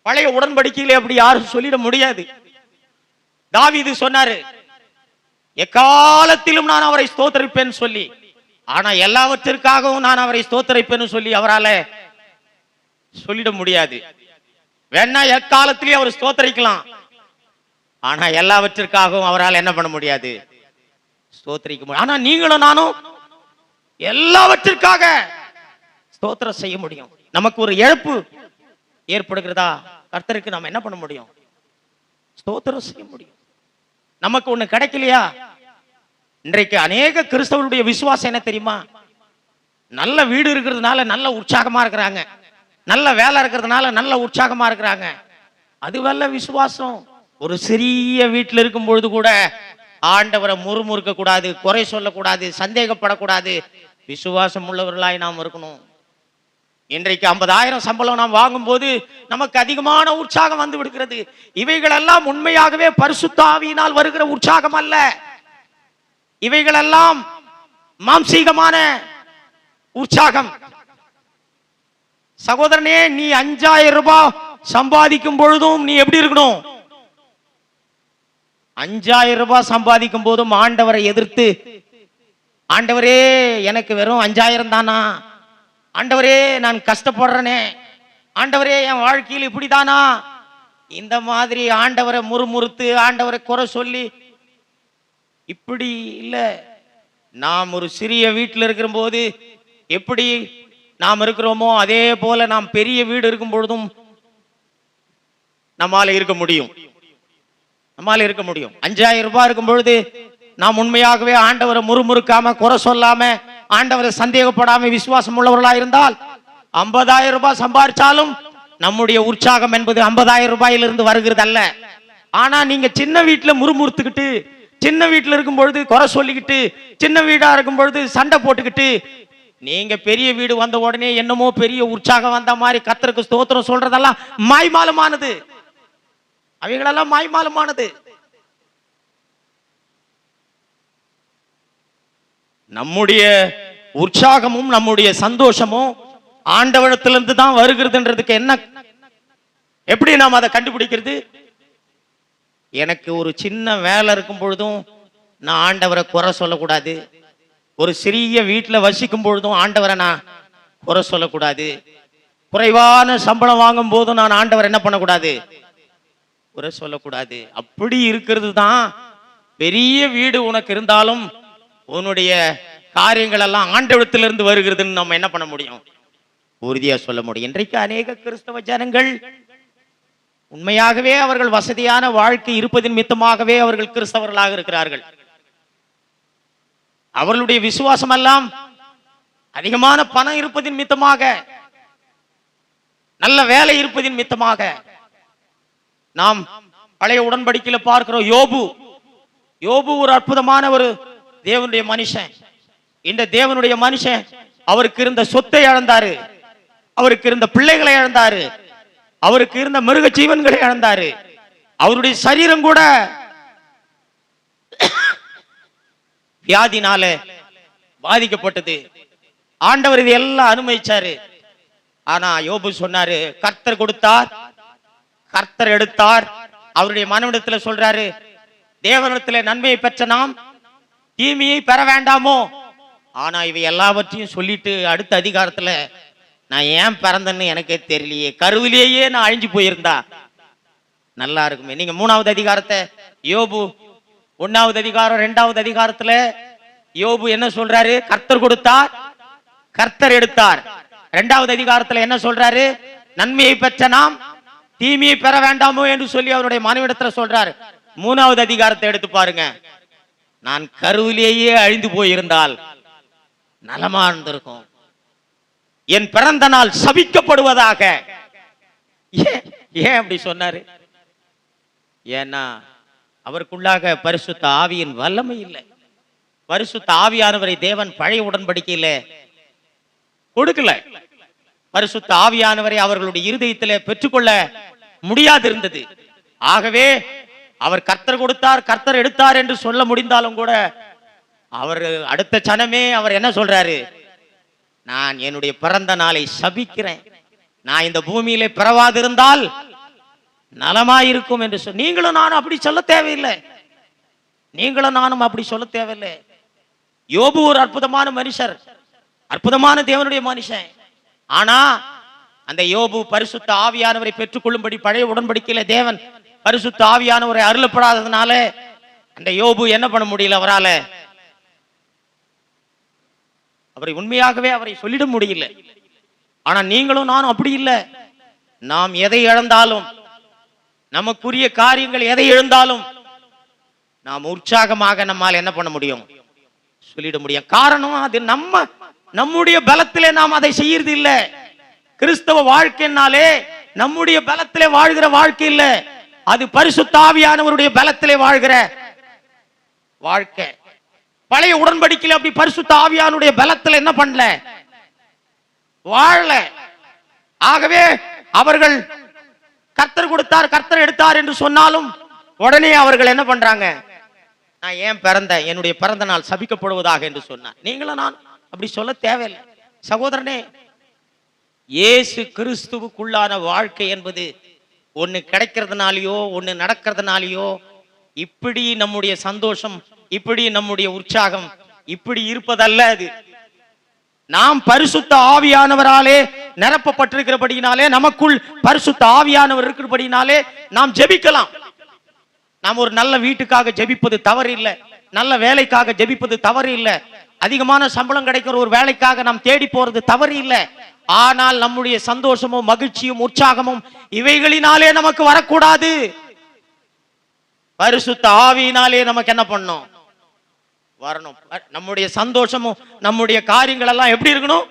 பழைய உடன்படிக்கையிலே அப்படி யாரும் சொல்லிட முடியாது. தாவீது சொன்னாரு, எக்காலத்திலும் நான் அவரை ஸ்தோத்தரிப்பேன் சொல்லி. ஆனா எல்லாவற்றிற்காகவும் நான் அவரை ஸ்தோத்தரிப்பேன்னு சொல்லி அவரால் சொல்லிட முடியாது. வேணா எக்காலத்திலேயே அவர் ஸ்தோத்தரிக்கலாம், ஆனா எல்லாவற்றிற்காகவும் அவரால் என்ன பண்ண முடியாது? ஸ்தோத்தரிக்க முடியும். ஆனா நீங்களும் நானும் எல்லாவற்றிற்காக ஸ்தோத்திரம் செய்ய முடியும். நமக்கு ஒரு இழப்பு ஏற்படுகிறதா, கர்த்தருக்கு நாம என்ன பண்ண முடியும்? ஸ்தோத்திரம் செய்ய முடியும். நமக்கு ஒண்ணு கிடைக்கலையா? இன்றைக்கு அநேக கிறிஸ்தவருடைய விசுவாசம் என்ன தெரியுமா? நல்ல வீடு இருக்கிறதுனால நல்ல உற்சாகமா இருக்கிறாங்க, நல்ல வேலை இருக்கிறதுனால நல்ல உற்சாகமா இருக்கிறாங்க. அதுவல்ல விசுவாசம். ஒரு சிறிய வீட்டில் இருக்கும் பொழுது கூட ஆண்டவரை முறுமுறுக்க கூடாது, குறை சொல்லக்கூடாது, சந்தேகப்படக்கூடாது. விசுவாசம் உள்ளவர்களாய் நாம் இருக்கணும். இன்றைக்கு 50,000 சம்பளம் நாம் வாங்கும் போது நமக்கு அதிகமான உற்சாகம் வந்து விடுகிறது. இவைகளெல்லாம் உண்மையாகவே பரிசுத்த ஆவியினால் வருகிற உற்சாகம் அல்ல. இவைகளெல்லாம் மாம்சீகமான உற்சாகம். சகோதரனே, நீ 5,000 ரூபாய் சம்பாதிக்கும் பொழுதும் நீ எப்படி இருக்கணும்? 5,000 ரூபாய் சம்பாதிக்கும் போதும் ஆண்டவரை எதிர்த்து, ஆண்டவரே எனக்கு வெறும் 5,000 தானா, ஆண்டவரே நான் கஷ்டப்படுறேனே, ஆண்டவரே என் வாழ்க்கையில் இப்படிதானா, இந்த மாதிரி ஆண்டவரை முறுமுறுத்து ஆண்டவரை குறை சொல்லி இப்படி இல்ல. நாம் ஒரு சிறிய வீட்டில் இருக்கிற போது எப்படி நாம் இருக்கிறோமோ அதே போல நாம் பெரிய வீடு இருக்கும் பொழுதும் நம்மால இருக்க முடியும். நம்மால இருக்க முடியும். 5,000 ரூபாய் இருக்கும் பொழுது நாம் உண்மையாகவே ஆண்டவரை முறுமுறுக்காம குறை சொல்லாம ஆண்டவரை சந்தேகப்படாம விசுவாசம் உள்ளவர்களா இருந்தால் 50,000 ரூபாய் சம்பாதிச்சாலும் நம்முடைய உற்சாகம் என்பது 50,000 ரூபாயிலிருந்து வருகிறது அல்ல. ஆனா நீங்க சின்ன வீட்டுல முறுமுறுத்துக்கிட்டு, சின்ன வீட்டுல இருக்கும் பொழுது குறை சொல்லிக்கிட்டு, சின்ன வீடா இருக்கும் பொழுது சண்டை போட்டுக்கிட்டு, நீங்க பெரிய வீடு வந்த உடனே என்னமோ பெரிய உற்சாகம் வந்த மாதிரி கர்த்தருக்கு ஸ்தோத்திரம் சொல்றதெல்லாம் மாய்மாலமானது. அவைகளெல்லாம் மாய்மாலமானது. நம்முடைய உற்சாகமும் நம்முடைய சந்தோஷமும் ஆண்டவரிடத்திலிருந்து தான் வருகிறதுன்றதுக்கு என்ன, எப்படி நாம் அதை கண்டுபிடிக்கிறது? எனக்கு ஒரு சின்ன வேலை இருக்கும் பொழுதும் நான் ஆண்டவரை குறை சொல்லக்கூடாது. ஒரு சிறிய வீட்டில் வசிக்கும் பொழுதும் ஆண்டவரை நான் குறை சொல்லக்கூடாது. குறைவான சம்பளம் வாங்கும் போதும் நான் ஆண்டவரை என்ன பண்ணக்கூடாது? குறை சொல்லக்கூடாது. அப்படி இருக்கிறது தான் பெரிய வீடு உனக்கு இருந்தாலும் உன்னுடைய காரியங்கள் எல்லாம் ஆண்டவரிடத்திலிருந்து வருகிறதுன்னு நம்ம என்ன பண்ண முடியும்? உறுதியா சொல்ல முடியும். இன்றைக்கு அநேக கிறிஸ்தவ ஜனங்கள் உண்மையாகவே அவர்கள் வசதியான வாழ்க்கை இருப்பதின் மித்தமாகவே அவர்கள் கிறிஸ்தவர்களாக இருக்கிறார்கள். அவர்களுடைய விசுவாசம் எல்லாம் அதிகமான பணம் இருப்பதின் மித்தமாக, நல்ல வேலை இருப்பதின் மித்தமாக. நாம் பழைய உடன்படிக்கையில பார்க்கிறோம், யோபு ஒரு அற்புதமான ஒரு தேவனுடைய மனுஷன். இந்த தேவனுடைய மனுஷன் அவருக்கு இருந்த சொத்தை இழந்தாரு, அவருக்கு இருந்த பிள்ளைகளை இழந்தாரு, அவருக்கு இருந்த மிருக ஜீவன்களை இழந்தாரு, அவருடைய சரீரம் கூட வியாதினால பாதிக்கப்பட்டது. ஆண்டவர் இது எல்லாம் அனுமதிச்சாரு. ஆனா யோபு சொன்னாரு, கர்த்தர் கொடுத்தார், கர்த்தர் எடுத்தார். அவருடைய மனவிடத்துல சொல்றாரு, தேவனிடத்துல நன்மையை பெற்ற நாம் தீமையை பெற வேண்டாமோ? ஆனா இவை எல்லாவற்றையும் சொல்லிட்டு அடுத்த அதிகாரத்துல, நான் ஏன் பிறந்தேன்னு எனக்கே தெரியலையே, கருவிலேயே நான் அழிஞ்சு போயிருந்தா நல்லா இருக்குமே. நீங்க 3வது அதிகாரத்தை, யோபு 1வது அதிகாரம் 2வது அதிகாரத்துல யோபு என்ன சொல்றாரு? கர்த்தர் கொடுத்தார், கர்த்தர் எடுத்தார். 2வது அதிகாரத்துல என்ன சொல்றாரு? நன்மையை பெற்ற நாம் தீமையை பெற வேண்டாமோ என்று சொல்லி அவருடைய மனைவிடத்துல சொல்றாரு. 3வது அதிகாரத்தை எடுத்து பாருங்க, நான் கருவிலேயே அழிந்து போயிருந்தால் நலமா இருந்திருக்கும், என் பிறந்த நாள் சபிக்கப்படுவதாக. ஏன் அப்படி சொன்னாரு? ஏன்னா அவருக்குள்ளாக பரிசுத்த ஆவியின் வல்லமை இல்லை. பரிசுத்த ஆவியானவரை தேவன் பழைய உடன்படிக்கையில கொடுக்கல. பரிசுத்த ஆவியானவரை அவர்களுடைய இருதயத்திலே பெற்றுக்கொள்ள முடியாது இருந்தது. ஆகவே அவர் கர்த்தர் கொடுத்தார், கர்த்தர் எடுத்தார் என்று சொல்ல முடிந்தாலும் கூட அவர் அடுத்த சனமே அவர் என்ன சொல்றாரு? நான் என்னுடைய பிறந்த நாளை சபிக்கிறேன், நான் இந்த பூமியிலே பிறவாதிருந்தால் நலமாயிருக்கும் என்று சொல். நீங்களும் நானும் அப்படி சொல்ல தேவையில்லை, நீங்களும் நானும் அப்படி சொல்ல தேவையில்லை. யோபு ஒரு அற்புதமான மனுஷர், அற்புதமான தேவனுடைய மனுஷன். ஆனா அந்த யோபு பரிசுத்த ஆவியானவரை பெற்றுக்கொள்ளும்படி பழைய உடன்படிக்கையில தேவன் பரிசுத்த ஆவியானவரை அருளப்படாததுனால அந்த யோபு என்ன பண்ண முடியல, அவரை உண்மையாகவே அவரை சொல்லிட முடியல. ஆனா நீங்களும் நானும் அப்படி இல்லை. நாம் எதை இழந்தாலும், நமக்குரிய காரியங்கள் எதை இழந்தாலும் நாம் உற்சாகமாக நம்மால் என்ன பண்ண முடியும்? சொல்லிட முடியும். காரணம் அது நம்முடைய பலத்திலே நாம் அதை செய்யறது இல்லை. கிறிஸ்தவ வாழ்க்கைனாலே நம்முடைய பலத்திலே வாழ்கிற வாழ்க்கை இல்லை, அது பரிசுத்த ஆவியானவருடைய பலத்திலே வாழ்கிற வாழ்க்கை. பழைய உடன்படிக்கையில் அப்படி பரிசுத்த ஆவியானுடைய பலத்தில் என்ன பண்ணல, வாழல. ஆகவே அவர்கள் கர்த்தர் கொடுத்தார், கர்த்தர் எடுத்தார் என்று சொன்னாலும் உடனே அவர்கள் என்ன பண்றாங்க? நான் ஏன் பிறந்தேன், என்னுடைய பிறந்த நாள் சபிக்கப்படுவதாக என்று சொன்னார். நீங்களும் நான் அப்படி சொல்ல தேவையில்லை. சகோதரனே, இயேசு கிறிஸ்துவுக்குள்ளான வாழ்க்கை என்பது ஒன்னு கிடைக்கிறதுனாலயோ ஒன்னு நடக்கிறதுனாலயோ இப்படி நம்முடைய சந்தோஷம், இப்படி நம்முடைய உற்சாகம் இப்படி இருப்பதல்ல. அது நாம் பரிசுத்த ஆவியானவராலே நிரப்பப்பட்டிருக்கிறபடினாலே, நமக்குள் பரிசுத்த ஆவியானவர் இருக்கிறபடினாலே நாம் ஜெபிக்கலாம். நாம் ஒரு நல்ல வீட்டுக்காக ஜெபிப்பது தவறு இல்லை, நல்ல வேலைக்காக ஜெபிப்பது தவறு இல்லை, அதிகமான சம்பளம் கிடைக்கிற ஒரு வேலைக்காக நாம் தேடி போறது தவறு இல்லை. ஆனால் நம்முடைய சந்தோஷமும் மகிழ்ச்சியும் உற்சாகமும் இவைகளினாலே நமக்கு வரக்கூடாது. பரிசுத்த ஆவியினாலே நமக்கு என்ன பண்ணணும்? வரணும். நம்முடைய சந்தோஷமும் நம்முடைய காரியங்கள் எல்லாம் எப்படி இருக்கணும்?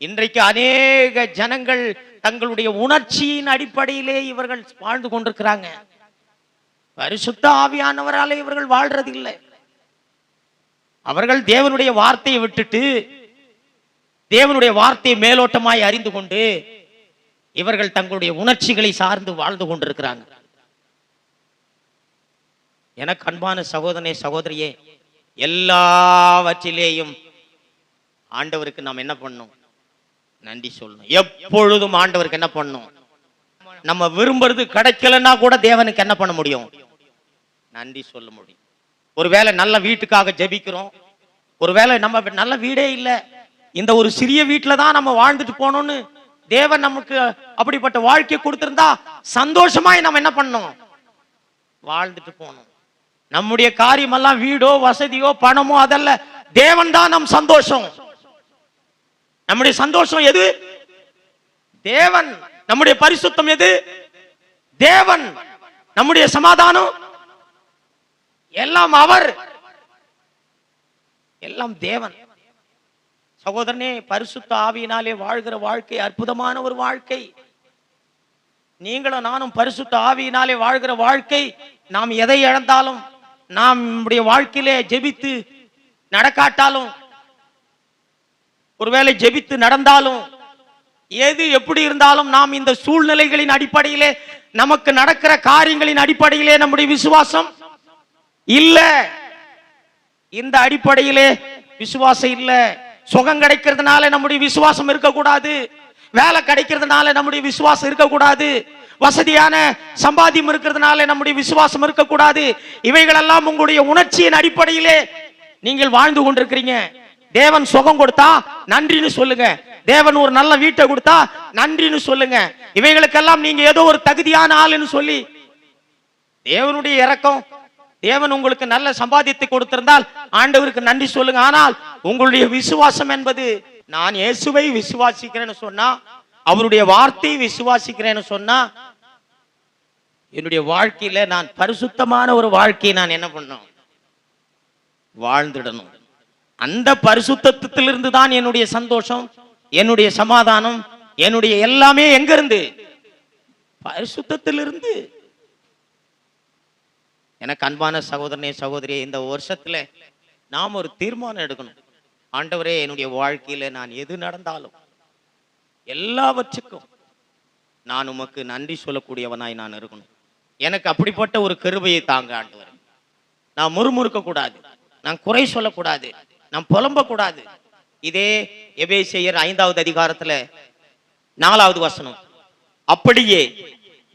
இன்றைக்கு அநேக ஜனங்கள் தங்களுடைய உணர்ச்சியின் அடிப்படையிலே இவர்கள் வாழ்ந்து கொண்டிருக்கிறாங்க. பரிசுத்த ஆவியானவராலே இவர்கள் வாழ்றது இல்லை. அவர்கள் தேவனுடைய வார்த்தையை விட்டுட்டு தேவனுடைய வார்த்தையை மேலோட்டமாய் அறிந்து கொண்டு இவர்கள் தங்களுடைய உணர்ச்சிகளை சார்ந்து வாழ்ந்து கொண்டிருக்கிறாங்க. எனக்கு அன்பான சகோதரனே, சகோதரியே, எல்லாவற்றிலேயும் ஆண்டவருக்கு நாம் என்ன பண்ணணும்? நன்றி சொல்லணும். எப்பொழுதும் ஆண்டவருக்கு என்ன பண்ணணும்? நம்ம விரும்புறது கிடைக்கலன்னா கூட தேவனுக்கு என்ன பண்ண முடியும்? நன்றி சொல்ல முடியும். ஒருவேளை நல்ல வீட்டுக்காக ஜெபிக்கிறோம், ஒருவேளை நம்ம நல்ல வீடே இல்லை, இந்த ஒரு சிறிய வீட்டுல தான் நம்ம வாழ்ந்துட்டு போனோம்னு தேவன் நமக்கு அப்படிப்பட்ட வாழ்க்கையை கொடுத்திருந்தா சந்தோஷமாய் நம்ம என்ன பண்ணணும்? வாழ்ந்துட்டு போனோம். நம்முடைய காரியம் எல்லாம் வீடோ வசதியோ பணமோ அதல்ல, தேவன் தான் நம் சந்தோஷம். நம்முடைய சந்தோஷம் எது? தேவன். நம்முடைய பரிசுத்தம் எது? தேவன். நம்முடைய சமாதானம் எல்லாம் அவர், எல்லாம் தேவன். சகோதரனே, பரிசுத்த ஆவியினாலே வாழ்கிற வாழ்க்கை அற்புதமான ஒரு வாழ்க்கை. நீங்களும் நானும் பரிசுத்த ஆவியினாலே வாழ்கிற வாழ்க்கை, நாம் எதை இழந்தாலும், நாம் நம்முடைய வாழ்க்கையிலே ஜெபித்து நடக்காட்டாலும் ஒருவேளை ஜெபித்து நடந்தாலும், எது எப்படி இருந்தாலும், நாம் இந்த சூழ்நிலைகளின் அடிப்படையிலே, நமக்கு நடக்கிற காரியங்களின் அடிப்படையிலே நம்முடைய விசுவாசம் இல்ல. இந்த அடிப்படையிலே விசுவாசம் இல்ல. சுகம் கிடைக்கிறதுனால நம்முடைய விசுவாசம் இருக்கக்கூடாது. வேலை கிடைக்கிறதுனால நம்முடைய விசுவாசம் இருக்கக்கூடாது. வசதியான சம்பாத்தியம் இருக்கிறதுனால நம்முடைய விசுவாசம் இருக்கக்கூடாது. இவைகளெல்லாம் உங்களுடைய உணர்ச்சியின் அடிப்படையிலே நீங்கள் வாழ்ந்து கொண்டிருக்கிறீங்க. தேவன் சுகம் கொடுத்தா நன்றின்னு சொல்லுங்க. தேவன் ஒரு நல்ல வீட்டை கொடுத்தா நன்றின்னு சொல்லுங்க. இவைகளுக்கெல்லாம் நீங்க ஏதோ ஒரு தகுதியான ஆளுன்னு சொல்லி, தேவனுடைய இரக்கம், தேவன் உங்களுக்கு நல்ல சம்பாதித்து கொடுத்திருந்தால் ஆண்டவருக்கு நன்றி சொல்லுங்க. ஆனால் உங்களுடைய விசுவாசம் என்பது, நான் இயேசுவை விசுவாசிக்கிறேன்னு சொன்னா, அவருடைய வார்த்தையை விசுவாசிக்கிறேன்னு சொன்னா, என்னுடைய வாழ்க்கையில நான் பரிசுத்தமான ஒரு வாழ்க்கையை நான் என்ன பண்ணணும்? வாழ்ந்துடணும். அந்த பரிசுத்தத்திலிருந்து தான் என்னுடைய சந்தோஷம், என்னுடைய சமாதானம், என்னுடைய எல்லாமே எங்க இருந்து? பரிசுத்தத்திலிருந்து. எனக்கு அன்பான சகோதரனே, சகோதரியே, இந்த வருஷத்துல நாம் ஒரு தீர்மானம் எடுக்கணும். ஆண்டவரே, என்னுடைய வாழ்க்கையில நான் எது நடந்தாலும் எல்லாவற்றுக்கும் நான் உமக்கு நன்றி சொல்லக்கூடியவனாய் நான் இருக்கணும். எனக்கு அப்படிப்பட்ட ஒரு கிருபையை தாங்க ஆண்டவரே. நான் முறுமுறுக்க கூடாது, நான் குறை சொல்லக்கூடாது, நான் புலம்ப கூடாது. இதே எபேசியர் 5வது அதிகாரத்துல 4வது வசனம், அப்படியே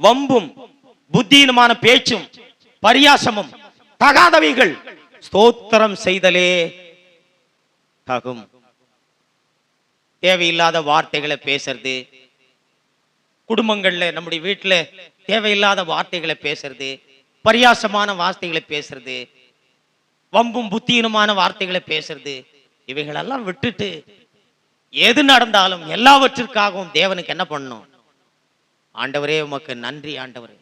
வம்பும் புத்தியினமான பேச்சும் பரியாசமும் தகாதவைகள் ஸ்தோத்திரம் செய்தலே தகும். தேவையில்லாத வார்த்தைகளை பேசுறது, குடும்பங்கள்ல நம்முடைய வீட்டுல தேவையில்லாத வார்த்தைகளை பேசுறது, பரியாசமான வார்த்தைகளை பேசுறது, வம்பும் புத்தியினமான வார்த்தைகளை பேசுறது, இவைகளெல்லாம் விட்டுட்டு எது நடந்தாலும் எல்லாவற்றிற்காகவும் தேவனுக்கு என்ன பண்ணணும்? ஆண்டவரே உமக்கு நன்றி ஆண்டவரே,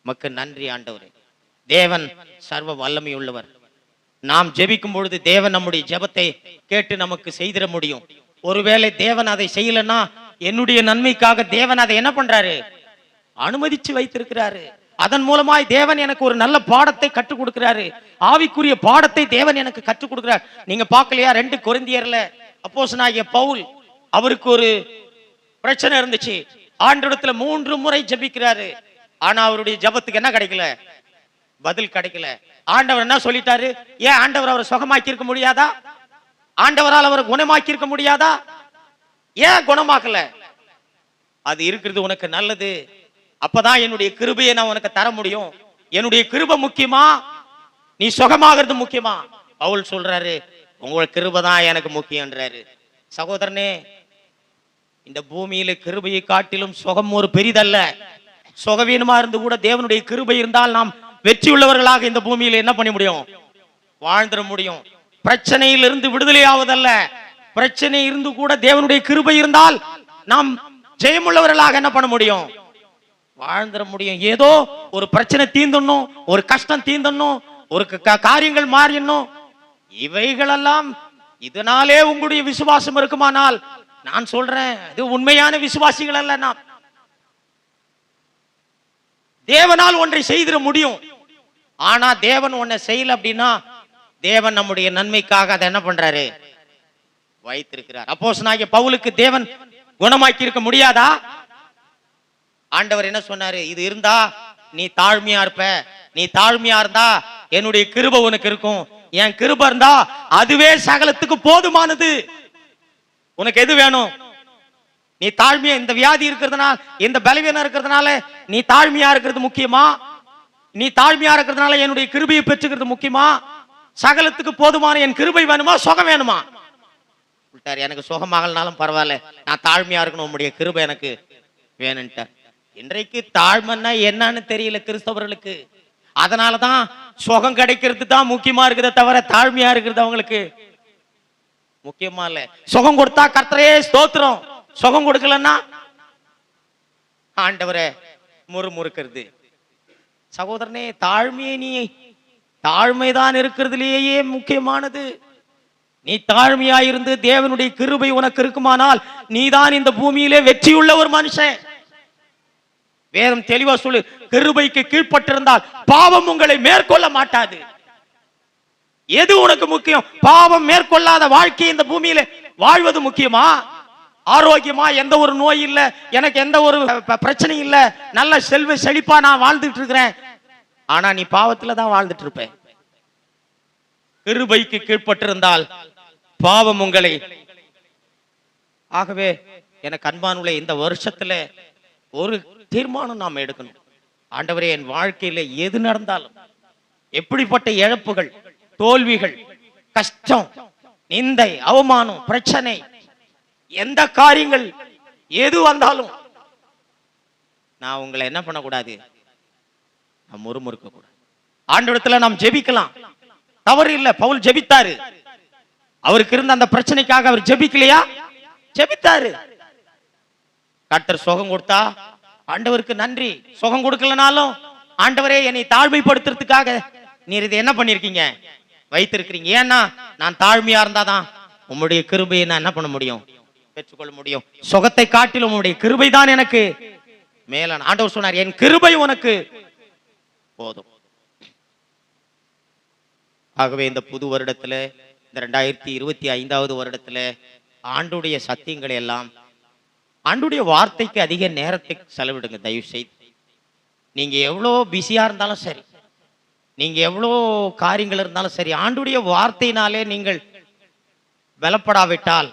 உமக்கு நன்றி ஆண்டவரே. தேவன் சர்வ வல்லமை உள்ளவர். நாம் ஜெபிக்கும் பொழுது தேவன் நம்முடைய ஜெபத்தை கேட்டு நமக்கு செய்திட முடியும். ஒருவேளை தேவன் அதை செய்யலன்னா, என்னுடைய நன்மைக்காக தேவன் அதை என்ன பண்றாரு? அனுமதிச்சு வைத்திருக்கிறாரு. அதன் மூலமாய் தேவன் எனக்கு ஒரு நல்ல பாடத்தை கற்றுக் கொடுக்கிறாரு. ஆவிக்குரிய பாடத்தை தேவன் எனக்கு கற்றுக் கொடுக்கிறார். நீங்க பார்க்கலையா? 2 கொரிந்தியர்ல அப்போஸ்தலனாகிய பவுல், அவருக்கு ஒரு பிரச்சனை இருந்துச்சு. ஆண்டவரிடத்துல 3 முறை ஜெபிக்கிறாரு. ஆனா அவருடைய ஜெபத்துக்கு என்ன கிடைக்கல? பதில் கிடைக்கல. ஆண்டவர் என்ன சொல்லிட்டாரு? ஏன் ஆண்டவர் அவரை சுகமாக்கி இருக்க முடியாதா? ஆண்டவரால் அவரை குணமாக்கி இருக்க முடியாதா? ஏன் குணமாக்கல? அது இருக்கிறது உனக்கு நல்லது. அப்பதான் என்னுடைய கிருபையை நான் உனக்கு தர முடியும். என்னுடைய கிருபை முக்கியமா, நீ சுகமாகிறது முக்கியமா? பவுல் சொல்றாரு, உங்களோட கிருபை தான் எனக்கு முக்கியம்ன்றாரு. சகோதரனே, இந்த பூமியில கிருபையை காட்டிலும் சுகம் ஒரு பெரிதல்ல. சுகவீனமா இருந்து கூட தேவனுடைய கிருபை இருந்தால் நாம் வெற்றி உள்ளவர்களாக இந்த பூமியில என்ன பண்ண முடியும்? வாழ்ந்துட முடியும். பிரச்சனையிலிருந்து விடுதலை ஆவதல்ல, பிரச்சனை இருந்து கூட தேவனுடைய கிருபை இருந்தால் நாம் ஜெயமுள்ளவர்களாக என்ன பண்ண முடியும்? வாழ்ந்துட முடியும். ஏதோ ஒரு பிரச்சனை தீர்ந்தணும், ஒரு கஷ்டம் தீர்ந்தணும், ஒரு காரியங்கள் மாறிடணும், இவைகளெல்லாம் இதனாலே உங்களுடைய விசுவாசம் இருக்குமானால், நான் சொல்றேன், இது உண்மையான விசுவாசிகள் அல்ல. நாம் தேவனால் ஒன்றை செய்திட முடியும். ஆனா தேவன் ஒன்றை செய்யல அப்படின்னா, தேவன் நம்முடைய நன்மைக்காக அதை என்ன பண்றாரு? வைத்திருக்கிறார். அப்போஸ்தலனாகிய பவுலுக்கு தேவன் குணமாக்கி இருக்க முடியாதா? ஆண்டவர் என்ன சொன்னாரு? இது இருந்தா நீ தாழ்மையா இருப்ப, நீ தாழ்மையா இருந்தா என்னுடைய கிருபை உனக்கு இருக்கும். என் கிருபை இருந்தா அதுவே சகலத்துக்கு போதுமானது. உனக்கு எது வேணும்? நீ தாழ்மையா, இந்த வியாதி இருக்கிறதுனால, இந்த பலவீனம் இருக்கிறதுனால நீ தாழ்மையா இருக்கிறது முக்கியமா? நீ தாழ்மையா இருக்கிறதுனால என்னுடைய கிருபையை பெற்றுக்கிறது முக்கியமா? சகலத்துக்கு போதுமான என் கிருபை வேணுமா, சுகம் வேணுமா? எனக்கு சுகமாகலனாலும் பரவாயில்ல, நான் தாழ்மையா இருக்கணும், உங்களுடைய கிருபை எனக்கு வேணும்ட்டார். இன்றைக்கு தாழ்மைன்னா என்னன்னு தெரியல கிறிஸ்தவர்களுக்கு. அதனாலதான் சுகம் கிடைக்கிறது தான் முக்கியமா இருக்குதே தவிர தாழ்மையா இருக்கிறது அவங்களுக்கு முக்கியமா இல்ல. சுகம் கொடுத்தா கர்த்தரே ஸ்தோத்திரம், சுகம் கொடுக்கலன்னா ஆண்டவரே முறுமுறுக்கிறது. சகோதரனே, தாழ்மையை நீ தாழ்மைதான் இருக்கிறதுலேயே முக்கியமானது. நீ தாழ்மையா இருந்து தேவனுடைய கிருபை உனக்கு இருக்குமானால் நீதான் இந்த பூமியிலே வெற்றியுள்ள ஒரு மனுஷன். வேதம் தெளிவா சொல்லு, கிருபைக்கு கீழ்ப்பட்டிருந்தால் பாவம் உங்களை மேற்கொள்ள மாட்டாது. எது உனக்கு முக்கியம்? பாவம் மேற்கொள்ளாத வாழ்க்கை இந்த பூமியில வாழ்வது முக்கியமா? ஆரோக்கியமா, எந்த ஒரு நோய் இல்ல, எனக்கு எந்த ஒரு பிரச்சனையும் இல்ல, நல்ல செல்வ செழிப்பா நான் வாழ்ந்துட்டு இருக்கிறேன். ஆனா நீ பாவத்துல தான் வாழ்ந்துட்டு இருப்ப. கிருபைக்கு கீழ்ப்பட்டிருந்தால் பாவம் உங்களை. ஆகவே எனக்கு அன்பானுள்ள இந்த வருஷத்துல ஒரு தீர்மானம் நாம் எடுக்கணும். ஆண்டவரே, என் வாழ்க்கையில எது நடந்தாலும், எப்படிப்பட்ட இழப்புகள், தோல்விகள், கஷ்டம், நிந்தை, அவமானம், பிரச்சனை, எந்த காரியங்கள் எது வந்தாலும் நான் உங்களை என்ன பண்ணக்கூடாது, நாம் முறுமுறுக்க கூடாது. ஆண்டவரிடத்துல நாம் ஜெபிக்கலாம், தவறு இல்லை. பவுல் ஜெபித்தாரு. அவருக்கு இருந்த அந்த பிரச்சனைக்காக அவர் ஜெபிக்கலையா? ஜெபித்தாரு. கர்த்தர் சுகம் கொடுத்தா ஆண்டவருக்கு நன்றி. சுகம் கொடுக்கலனாலும் ஆண்டவரே என்னை தாழ்மைப்படுத்துறதுக்காக நீர் இதை என்ன பண்ணிருக்கீங்க, வைத்திருக்கிறீங்க. ஏன்னா நான் தாழ்மையா இருந்தாதான் உம்முடைய கிருபையை நான் என்ன பண்ண முடியும், பெற்றுக்கொள்ள முடியும். சுகத்தை காட்டிலும் உம்முடைய கிருபை தான் எனக்கு மேலான. ஆண்டவர் சொன்னார், என் கிருபை உனக்கு போதும். ஆகவே இந்த புது வருடத்துல, இந்த 2025வது வருடத்துல ஆண்டுடைய சத்தியங்களை எல்லாம், ஆண்டுடைய வார்த்தைக்கு அதிக நேரத்தை செலவிடுங்க தயவு செய்து. நீங்க எவ்வளோ பிஸியா இருந்தாலும் சரி, நீங்க எவ்வளோ காரியங்கள் இருந்தாலும் சரி, ஆண்டுடைய வார்த்தையினாலே நீங்கள் பலப்படாவிட்டால்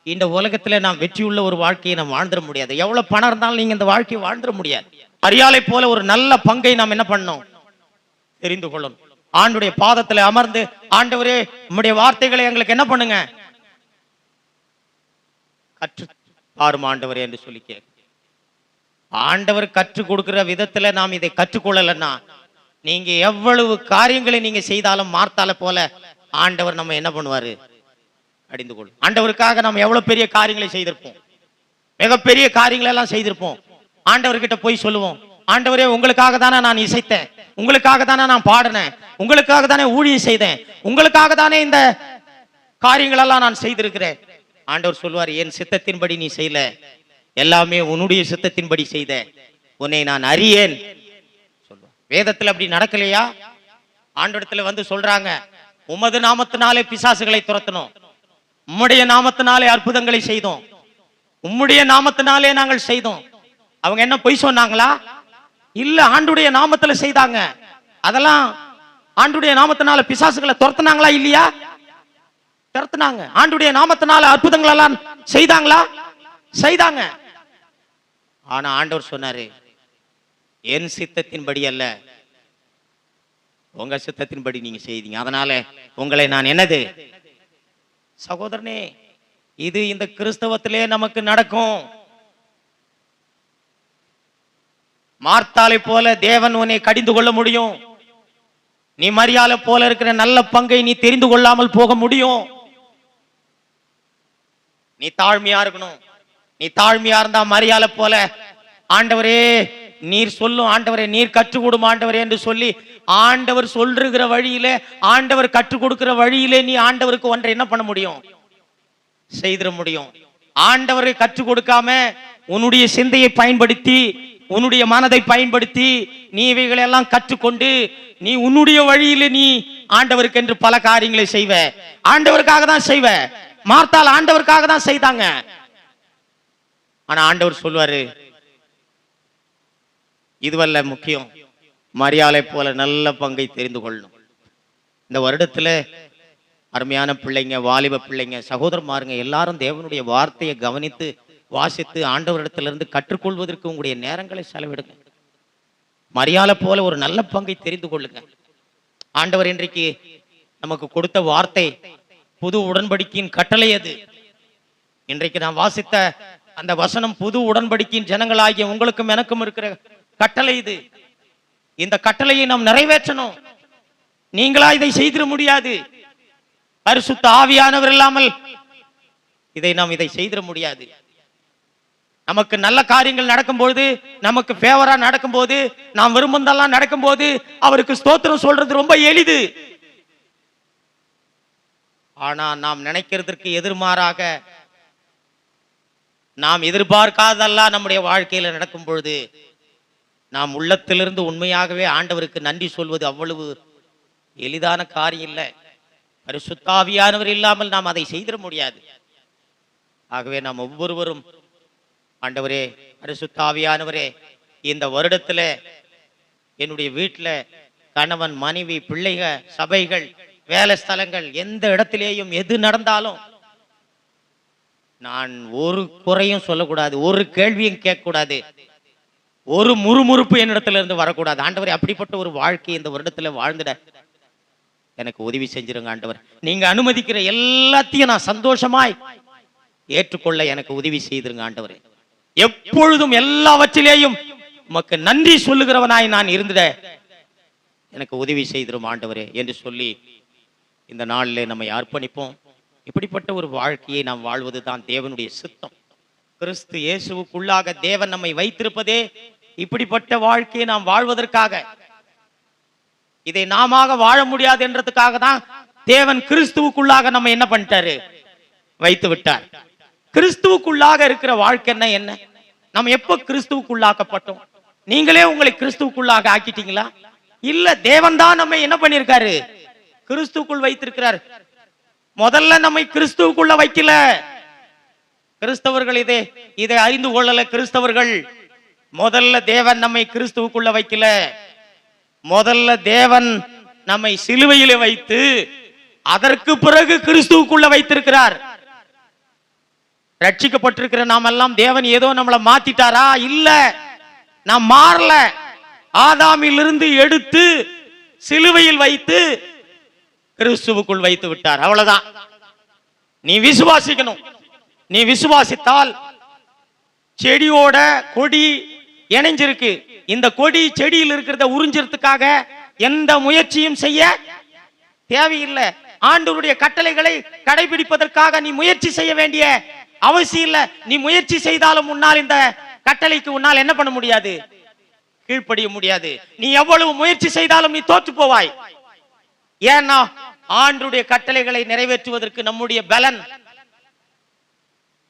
இந்த உலகத்துல நாம் வெற்றியுள்ள ஒரு வாழ்க்கையை நாம் வாழ்ந்துட முடியாது. எவ்வளவு பணம் இருந்தாலும் நீங்க இந்த வாழ்க்கையை வாழ்ந்துட முடியாது. மரியாதை போல ஒரு நல்ல பங்கை நாம் என்ன பண்ணணும், தெரிந்து கொள்ளணும். ஆண்டுடைய பாதத்துல அமர்ந்து, ஆண்டவரே உம்முடைய வார்த்தைகளை எங்களுக்கு என்ன பண்ணுங்க, கற்று பாரும் ஆண்டவரே என்று சொல்லி கேட்க. ஆண்டவர் கற்றுக் கொடுக்கிற விதத்துல நாம் இதை கற்றுக்கொள்ளலன்னா, நீங்க எவ்வளவு காரியங்களை நீங்க செய்தாலும் மார்த்தால போல ஆண்டவர் நம்ம என்ன பண்ணுவாரு, அடிந்து கொள்ளும். ஆண்டவருக்காக நம்ம எவ்வளவு பெரிய காரியங்களை செய்திருப்போம், மிகப்பெரிய காரியங்களை எல்லாம் செய்திருப்போம். ஆண்டவர்கிட்ட போய் சொல்லுவோம், ஆண்டவரே உங்களுக்காக தானே நான் இசைத்தேன், உங்களுக்காக தானே நான் பாடினேன், உங்களுக்காக தானே ஊழியம் செய்தேன், உங்களுக்காக தானே இந்த காரியங்கள் எல்லாம் நான் செய்திருக்கிறேன். ஆண்டவர் சொல்வார், என் சித்தத்தின்படி நீ செய்யல, எல்லாமே உன்னுடைய சித்தத்தின்படி செய்த, உன்னை நான் அறியேன் சொல்லுவார். வேதத்துல அப்படி நடக்கலையா? ஆண்டவரிடத்துல வந்து சொல்றாங்க, உமது நாமத்தினாலே பிசாசுகளை துரத்தணும், உம்முடைய நாமத்தினாலே அற்புதங்களை செய்தோம், உம்முடைய நாமத்தினாலே நாங்கள் செய்தோம். அவங்க என்ன பொய் சொன்னாங்களா? இல்ல, ஆண்டுடைய நாமத்துல செய்தாங்க. அதெல்லாம் ஆண்டுடைய நாமத்தினால பிசாசுகளை துரத்துனாங்களா இல்லையா? துரத்துனாங்க. ஆண்டுடைய நாமத்தினால அற்புதங்கள் எல்லாம் செய்தாங்களா? செய்தாங்க. ஆனா ஆண்டவர் சொன்னாரு, என் சித்தத்தின்படி அல்ல, உங்க சித்தத்தின்படி நீங்க செய்தீங்க, அதனால உங்களை நான் என்னது. சகோதரனே, இது இந்த கிறிஸ்தவத்திலே நமக்கு நடக்கும். மார்த்தாளை போல தேவன் உன்னை கடிந்து கொள்ள முடியும். நீ மரியாதை போல இருக்கிற நல்ல பங்கை நீ தெரிந்து கொள்ளாமல் போக முடியும். நீ தாழ்மையா இருக்கணும். நீ தாழ்மையா இருந்தா மரியாதை போல, ஆண்டவரே நீர் சொல்லும், ஆண்டவரே நீர் கற்றுக் கொடுக்கும் ஆண்டவரே என்று சொல்லி, ஆண்டவர் சொல்லுகிற வழியிலே, ஆண்டவர் கற்றுக் கொடுக்கிற வழியிலே நீ ஆண்டவருக்கு ஒன்றை என்ன பண்ண முடியும், செய்திட முடியும். ஆண்டவரை கற்றுக் கொடுக்காம உன்னுடைய சிந்தையை பயன்படுத்தி, உன்னுடைய மனதை பயன்படுத்தி நீ இவைகளை எல்லாம் கற்றுக்கொண்டு நீ உன்னுடைய வழியில நீ ஆண்டவருக்கு என்று பல காரியங்களை செய்வ. ஆண்டவருக்காக தான் செய்வ. மார்த்தாள் ஆண்டவருக்காக தான் செய்தாங்க. ஆனா ஆண்டவர் சொல்வாரு, இதுவல்ல முக்கியம், மரியாதை போல நல்ல பங்கை தெரிந்து கொள்ளணும். இந்த வருடத்துல அருமையான பிள்ளைங்க, வாலிப பிள்ளைங்க, சகோதரமாருங்க, எல்லாரும் தேவனுடைய வார்த்தையை கவனித்து வாசித்து ஆண்டவரிடத்திலிருந்து கற்றுக்கொள்வதற்கு உங்களுடைய நேரங்களை செலவிடுங்க. மரியாதை போல ஒரு நல்ல பங்கை தெரிந்து கொள்ளுங்க. ஆண்டவர் இன்றைக்கு நமக்கு கொடுத்த வார்த்தை புது உடன்படிக்கையின் கட்டளை. அது இன்றைக்கு நான் வாசித்த அந்த வசனம் புது உடன்படிக்கையின் ஜனங்களாகிய உங்களுக்கும் எனக்கும் இருக்கிற கட்டளை. இது இந்த கட்டளையை நாம் நிறைவேற்றணும். நீங்களா இதை செய்திட முடியாது. பரிசுத்த ஆவியானவர் இல்லாமல் இதை செய்திட முடியாது. நமக்கு நல்ல காரியங்கள் நடக்கும்போது, நமக்கு ஃபேவரா நடக்கும்போது, நாம் விரும்புதெல்லாம் நடக்கும்போது அவருக்கு ஸ்தோத்திரம் சொல்றது ரொம்ப எளிது. ஆனா நாம் நினைக்கிறதுக்கு எதிர்மாறாக, நாம் எதிர்பார்க்காதெல்லாம் நம்முடைய வாழ்க்கையில நடக்கும் பொழுது, நாம் உள்ளத்திலிருந்து உண்மையாகவே ஆண்டவருக்கு நன்றி சொல்வது அவ்வளவு எளிதான காரியம் இல்லை. பரிசுத்த ஆவியானவர் இல்லாமல் நாம் அதை செய்திட முடியாது. ஆகவே நாம் ஒவ்வொருவரும் ஆண்டவரே, பரிசுத்த ஆவியானவரே, இந்த வருடத்துல என்னுடைய வீட்டுல கணவன், மனைவி, பிள்ளைகள், சபைகள், வேலை ஸ்தலங்கள், எந்த இடத்திலேயும் எது நடந்தாலும் நான் ஒரு குறையும் சொல்லக்கூடாது, ஒரு கேள்வியும் கேட்கக்கூடாது, ஒரு முறுமுறுப்பு என்னிடத்துல இருந்து வரக்கூடாது. ஆண்டவரே, அப்படிப்பட்ட ஒரு வாழ்க்கை இந்த வருடத்துல வாழ்ந்துட எனக்கு உதவி செஞ்சிருங்க ஆண்டவர். நீங்க அனுமதிக்கிற எல்லாத்தையும் நான் சந்தோஷமாய் ஏற்றுக்கொள்ள எனக்கு உதவி செய்திருங்க ஆண்டவரே. எப்பொழுதும் எல்லாவற்றிலேயும் உமக்கு நன்றி சொல்லுகிறவனாய் நான் இருந்திட எனக்கு உதவி செய்திரும் ஆண்டவரே என்று சொல்லி இந்த நாளில் நம்மை அர்ப்பணிப்போம். இப்படிப்பட்ட ஒரு வாழ்க்கையை நாம் வாழ்வதுதான் தேவனுடைய சித்தம். கிறிஸ்து இயேசுவுக்குள்ளாக தேவன் நம்மை வைத்திருப்பதே இப்படிப்பட்ட வாழ்க்கையை நாம் வாழ்வதற்காக. இதை நாம வாழ முடியாது என்றதுக்காக தான் தேவன் கிறிஸ்துவுக்குள்ளாக நம்ம என்ன பண்ணிட்டாரு, வைத்து விட்டார். கிறிஸ்துவுக்குள்ளாக இருக்கிற வாழ்க்கை என்ன? நம்ம எப்ப கிறிஸ்துவுக்குள்ளாக்கப்பட்டோம்? நீங்களே உங்களை கிறிஸ்துவுக்குள்ளாக ஆக்கிட்டீங்களா? இல்ல, தேவன் தான் நம்ம என்ன பண்ணிருக்காரு, கிறிஸ்துவுக்குள் வைத்திருக்கிறார். முதல்ல நம்மை கிறிஸ்துவுக்குள்ள வைக்கல. கிறிஸ்தவர்கள் இதை அறிந்து கொள்ளல. கிறிஸ்தவர்கள் முதல்ல தேவன் நம்மை கிறிஸ்துவுக்குள்ள வைக்கல. முதல்ல தேவன் நம்மை சிலுவையிலே வைத்து அதற்கு பிறகு கிறிஸ்துவுக்குள்ள வைத்திருக்கிறார். ரட்சிக்கப்பட்டிருக்கிற நாம் எல்லாம் தேவன் ஏதோ நம்மளை மாத்திட்டாரா? இல்ல, நாம் மாறல. ஆதாமிலிருந்து எடுத்து சிலுவையில் வைத்து கிறிஸ்துவுக்குள் வைத்து விட்டார். அவ்வளவுதான். நீ விசுவாசிக்கணும். நீ விசுவாசித்தால் செடியோட கொடி இணைஞ்சிருக்கு. இந்த கொடி செடியில் இருக்கிறத உறிஞ்சிறதுக்காக எந்த முயற்சியும் செய்ய தேவையில்லை. ஆண்டவருடைய கட்டளைகளை கடைபிடிப்பதற்காக நீ முயற்சி செய்ய வேண்டிய அவசியம் இல்லை. நீ முயற்சி செய்தாலும் உன்னால் இந்த கட்டளைக்கு உன்னால் என்ன பண்ண முடியாது, கீழ்ப்படிய முடியாது. நீ எவ்வளவு முயற்சி செய்தாலும் நீ தோற்று போவாய். ஏன்னா ஆண்டவருடைய கட்டளைகளை நிறைவேற்றுவதற்கு நம்முடைய பலன்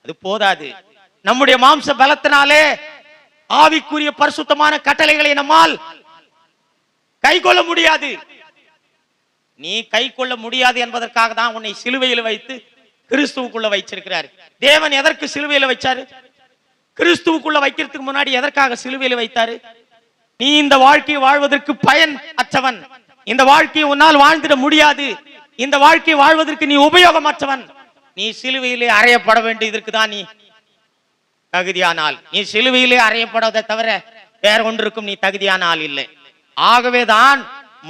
அது போதாது. நம்முடைய மாம்ச பலத்தினாலே ஆவிக்குரிய பரிசுத்தமான கட்டளைகளை நம்மால் கை கொள்ள முடியாது. நீ கை கொள்ள முடியாது என்பதற்காக தான் உன்னை சிலுவையில் வைத்து கிறிஸ்துவுக்குள்ள வைச்சிருக்கிறார். தேவன் எதற்கு சிலுவையில் வைச்சாரு? கிறிஸ்துவுக்குள்ள வைக்கிறதுக்கு முன்னாடி எதற்காக சிலுவையில் வைத்தாரு? நீ இந்த வாழ்க்கையை வாழ்வதற்கு பயன் அற்றவன். இந்த வாழ்க்கையை உன்னால் வாழ்ந்திட முடியாது. இந்த வாழ்க்கையை வாழ்வதற்கு நீ உபயோகமற்றவன். நீ சிலுவையிலே அறையப்பட வேண்டியதற்கு தான் நீ தகுதியானால். நீ சிலுவையிலே அறையப்படுவதை தவிர வேற ஒன்றுக்கும் நீ தகுதியான ஆள் இல்லை. ஆகவேதான்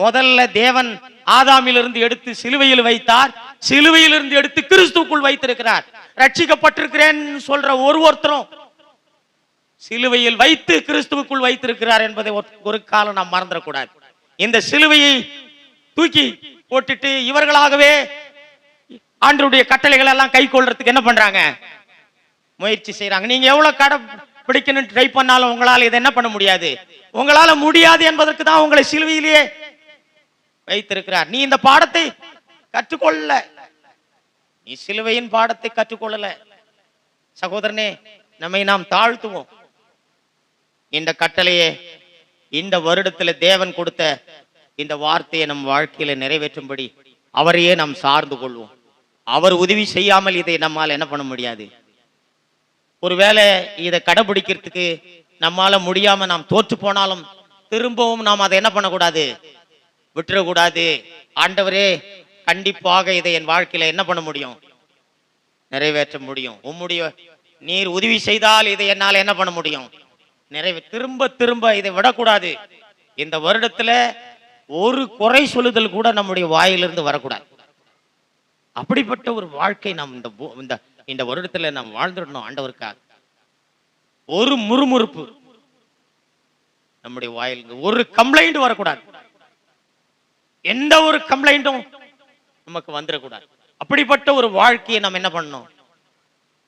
முதல்ல தேவன் ஆதாமிலிருந்து எடுத்து சிலுவையில் வைத்தார். சிலுவையிலிருந்து எடுத்து கிறிஸ்துவுக்குள் வைத்திருக்கிறார். ரட்சிக்கப்பட்டிருக்கிறேன் சொல்ற ஒருத்தரும் சிலுவையில் வைத்து கிறிஸ்துவுக்குள் வைத்திருக்கிறார் என்பதை ஒரு காலம் நாம் மறந்துடக்கூடாது. இந்த சிலுவையை தூக்கி போட்டுட்டு இவர்களாகவே ஆண்டவருடைய கட்டளைகள் எல்லாம் கை கொள்றதுக்கு என்ன பண்றாங்க, முயற்சி செய்யறாங்க. நீங்க எவ்வளவு கடைபிடிக்கணும் ட்ரை பண்ணாலும் உங்களால இதை என்ன பண்ண முடியாது. உங்களால முடியாது என்பதற்கு தான் உங்களை சிலுவையிலேயே வைத்திருக்கிறார். நீ இந்த பாடத்தை கற்றுக்கொள்ள, நீ சிலுவையின் பாடத்தை கற்றுக்கொள்ளல. சகோதரனே, நம்மை நாம் தாழ்த்துவோம். இந்த கட்டளையே இந்த வருடத்துல தேவன் கொடுத்த இந்த வார்த்தையை நம் வாழ்க்கையில நிறைவேற்றும்படி அவரையே நாம் சார்ந்து கொள்வோம். அவர் உதவி செய்யாமல் இதை நம்மால் என்ன பண்ண முடியாது. ஒருவேளை இதை கடைபிடிக்கிறதுக்கு நம்மால முடியாம நாம் தோற்று போனாலும் திரும்பவும் நாம் அதை என்ன பண்ணக்கூடாது, விட்டுறக்கூடாது. ஆண்டவரே, கண்டிப்பாக இதை என் வாழ்க்கையில என்ன பண்ண முடியும், நிறைவேற்ற முடியும். உம்முடைய நீர் உதவி செய்தால் இதை என்னால் என்ன பண்ண முடியும், திரும்ப திரும்ப இதை விடக்கூடாது. இந்த வருடத்துல ஒரு குறை சொல்லுதல் கூட நம்முடைய வாயிலிருந்து வரக்கூடாது. அப்படிப்பட்ட ஒரு வாழ்க்கை நாம் இந்த வருடத்துல நாம் வாழ்ந்துடணும். ஆண்டவருக்காக ஒரு முறுமுறுப்பு நம்முடைய வாயிலிருந்து, ஒரு கம்ப்ளைண்ட் வரக்கூடாது. எந்த ஒரு கம்ப்ளைண்டும் நமக்கு வந்துடக்கூடாது. அப்படிப்பட்ட ஒரு வாழ்க்கையை நம்ம என்ன பண்ணணும்,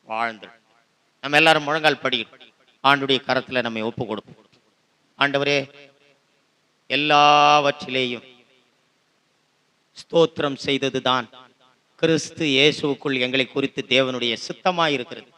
வாழ்ந்து நம்ம எல்லாரும் முழங்கால் படிக்கணும். ஆண்டுடைய கரத்துல நம்மை ஒப்பு கொடுப்போம். ஆண்டவரே, எல்லாவற்றிலேயும் ஸ்தோத்திரம் செய்ததுதான் கிறிஸ்து இயேசுவுக்குள் எங்களை குறித்து தேவனுடைய சித்தமாயிருக்கிறது.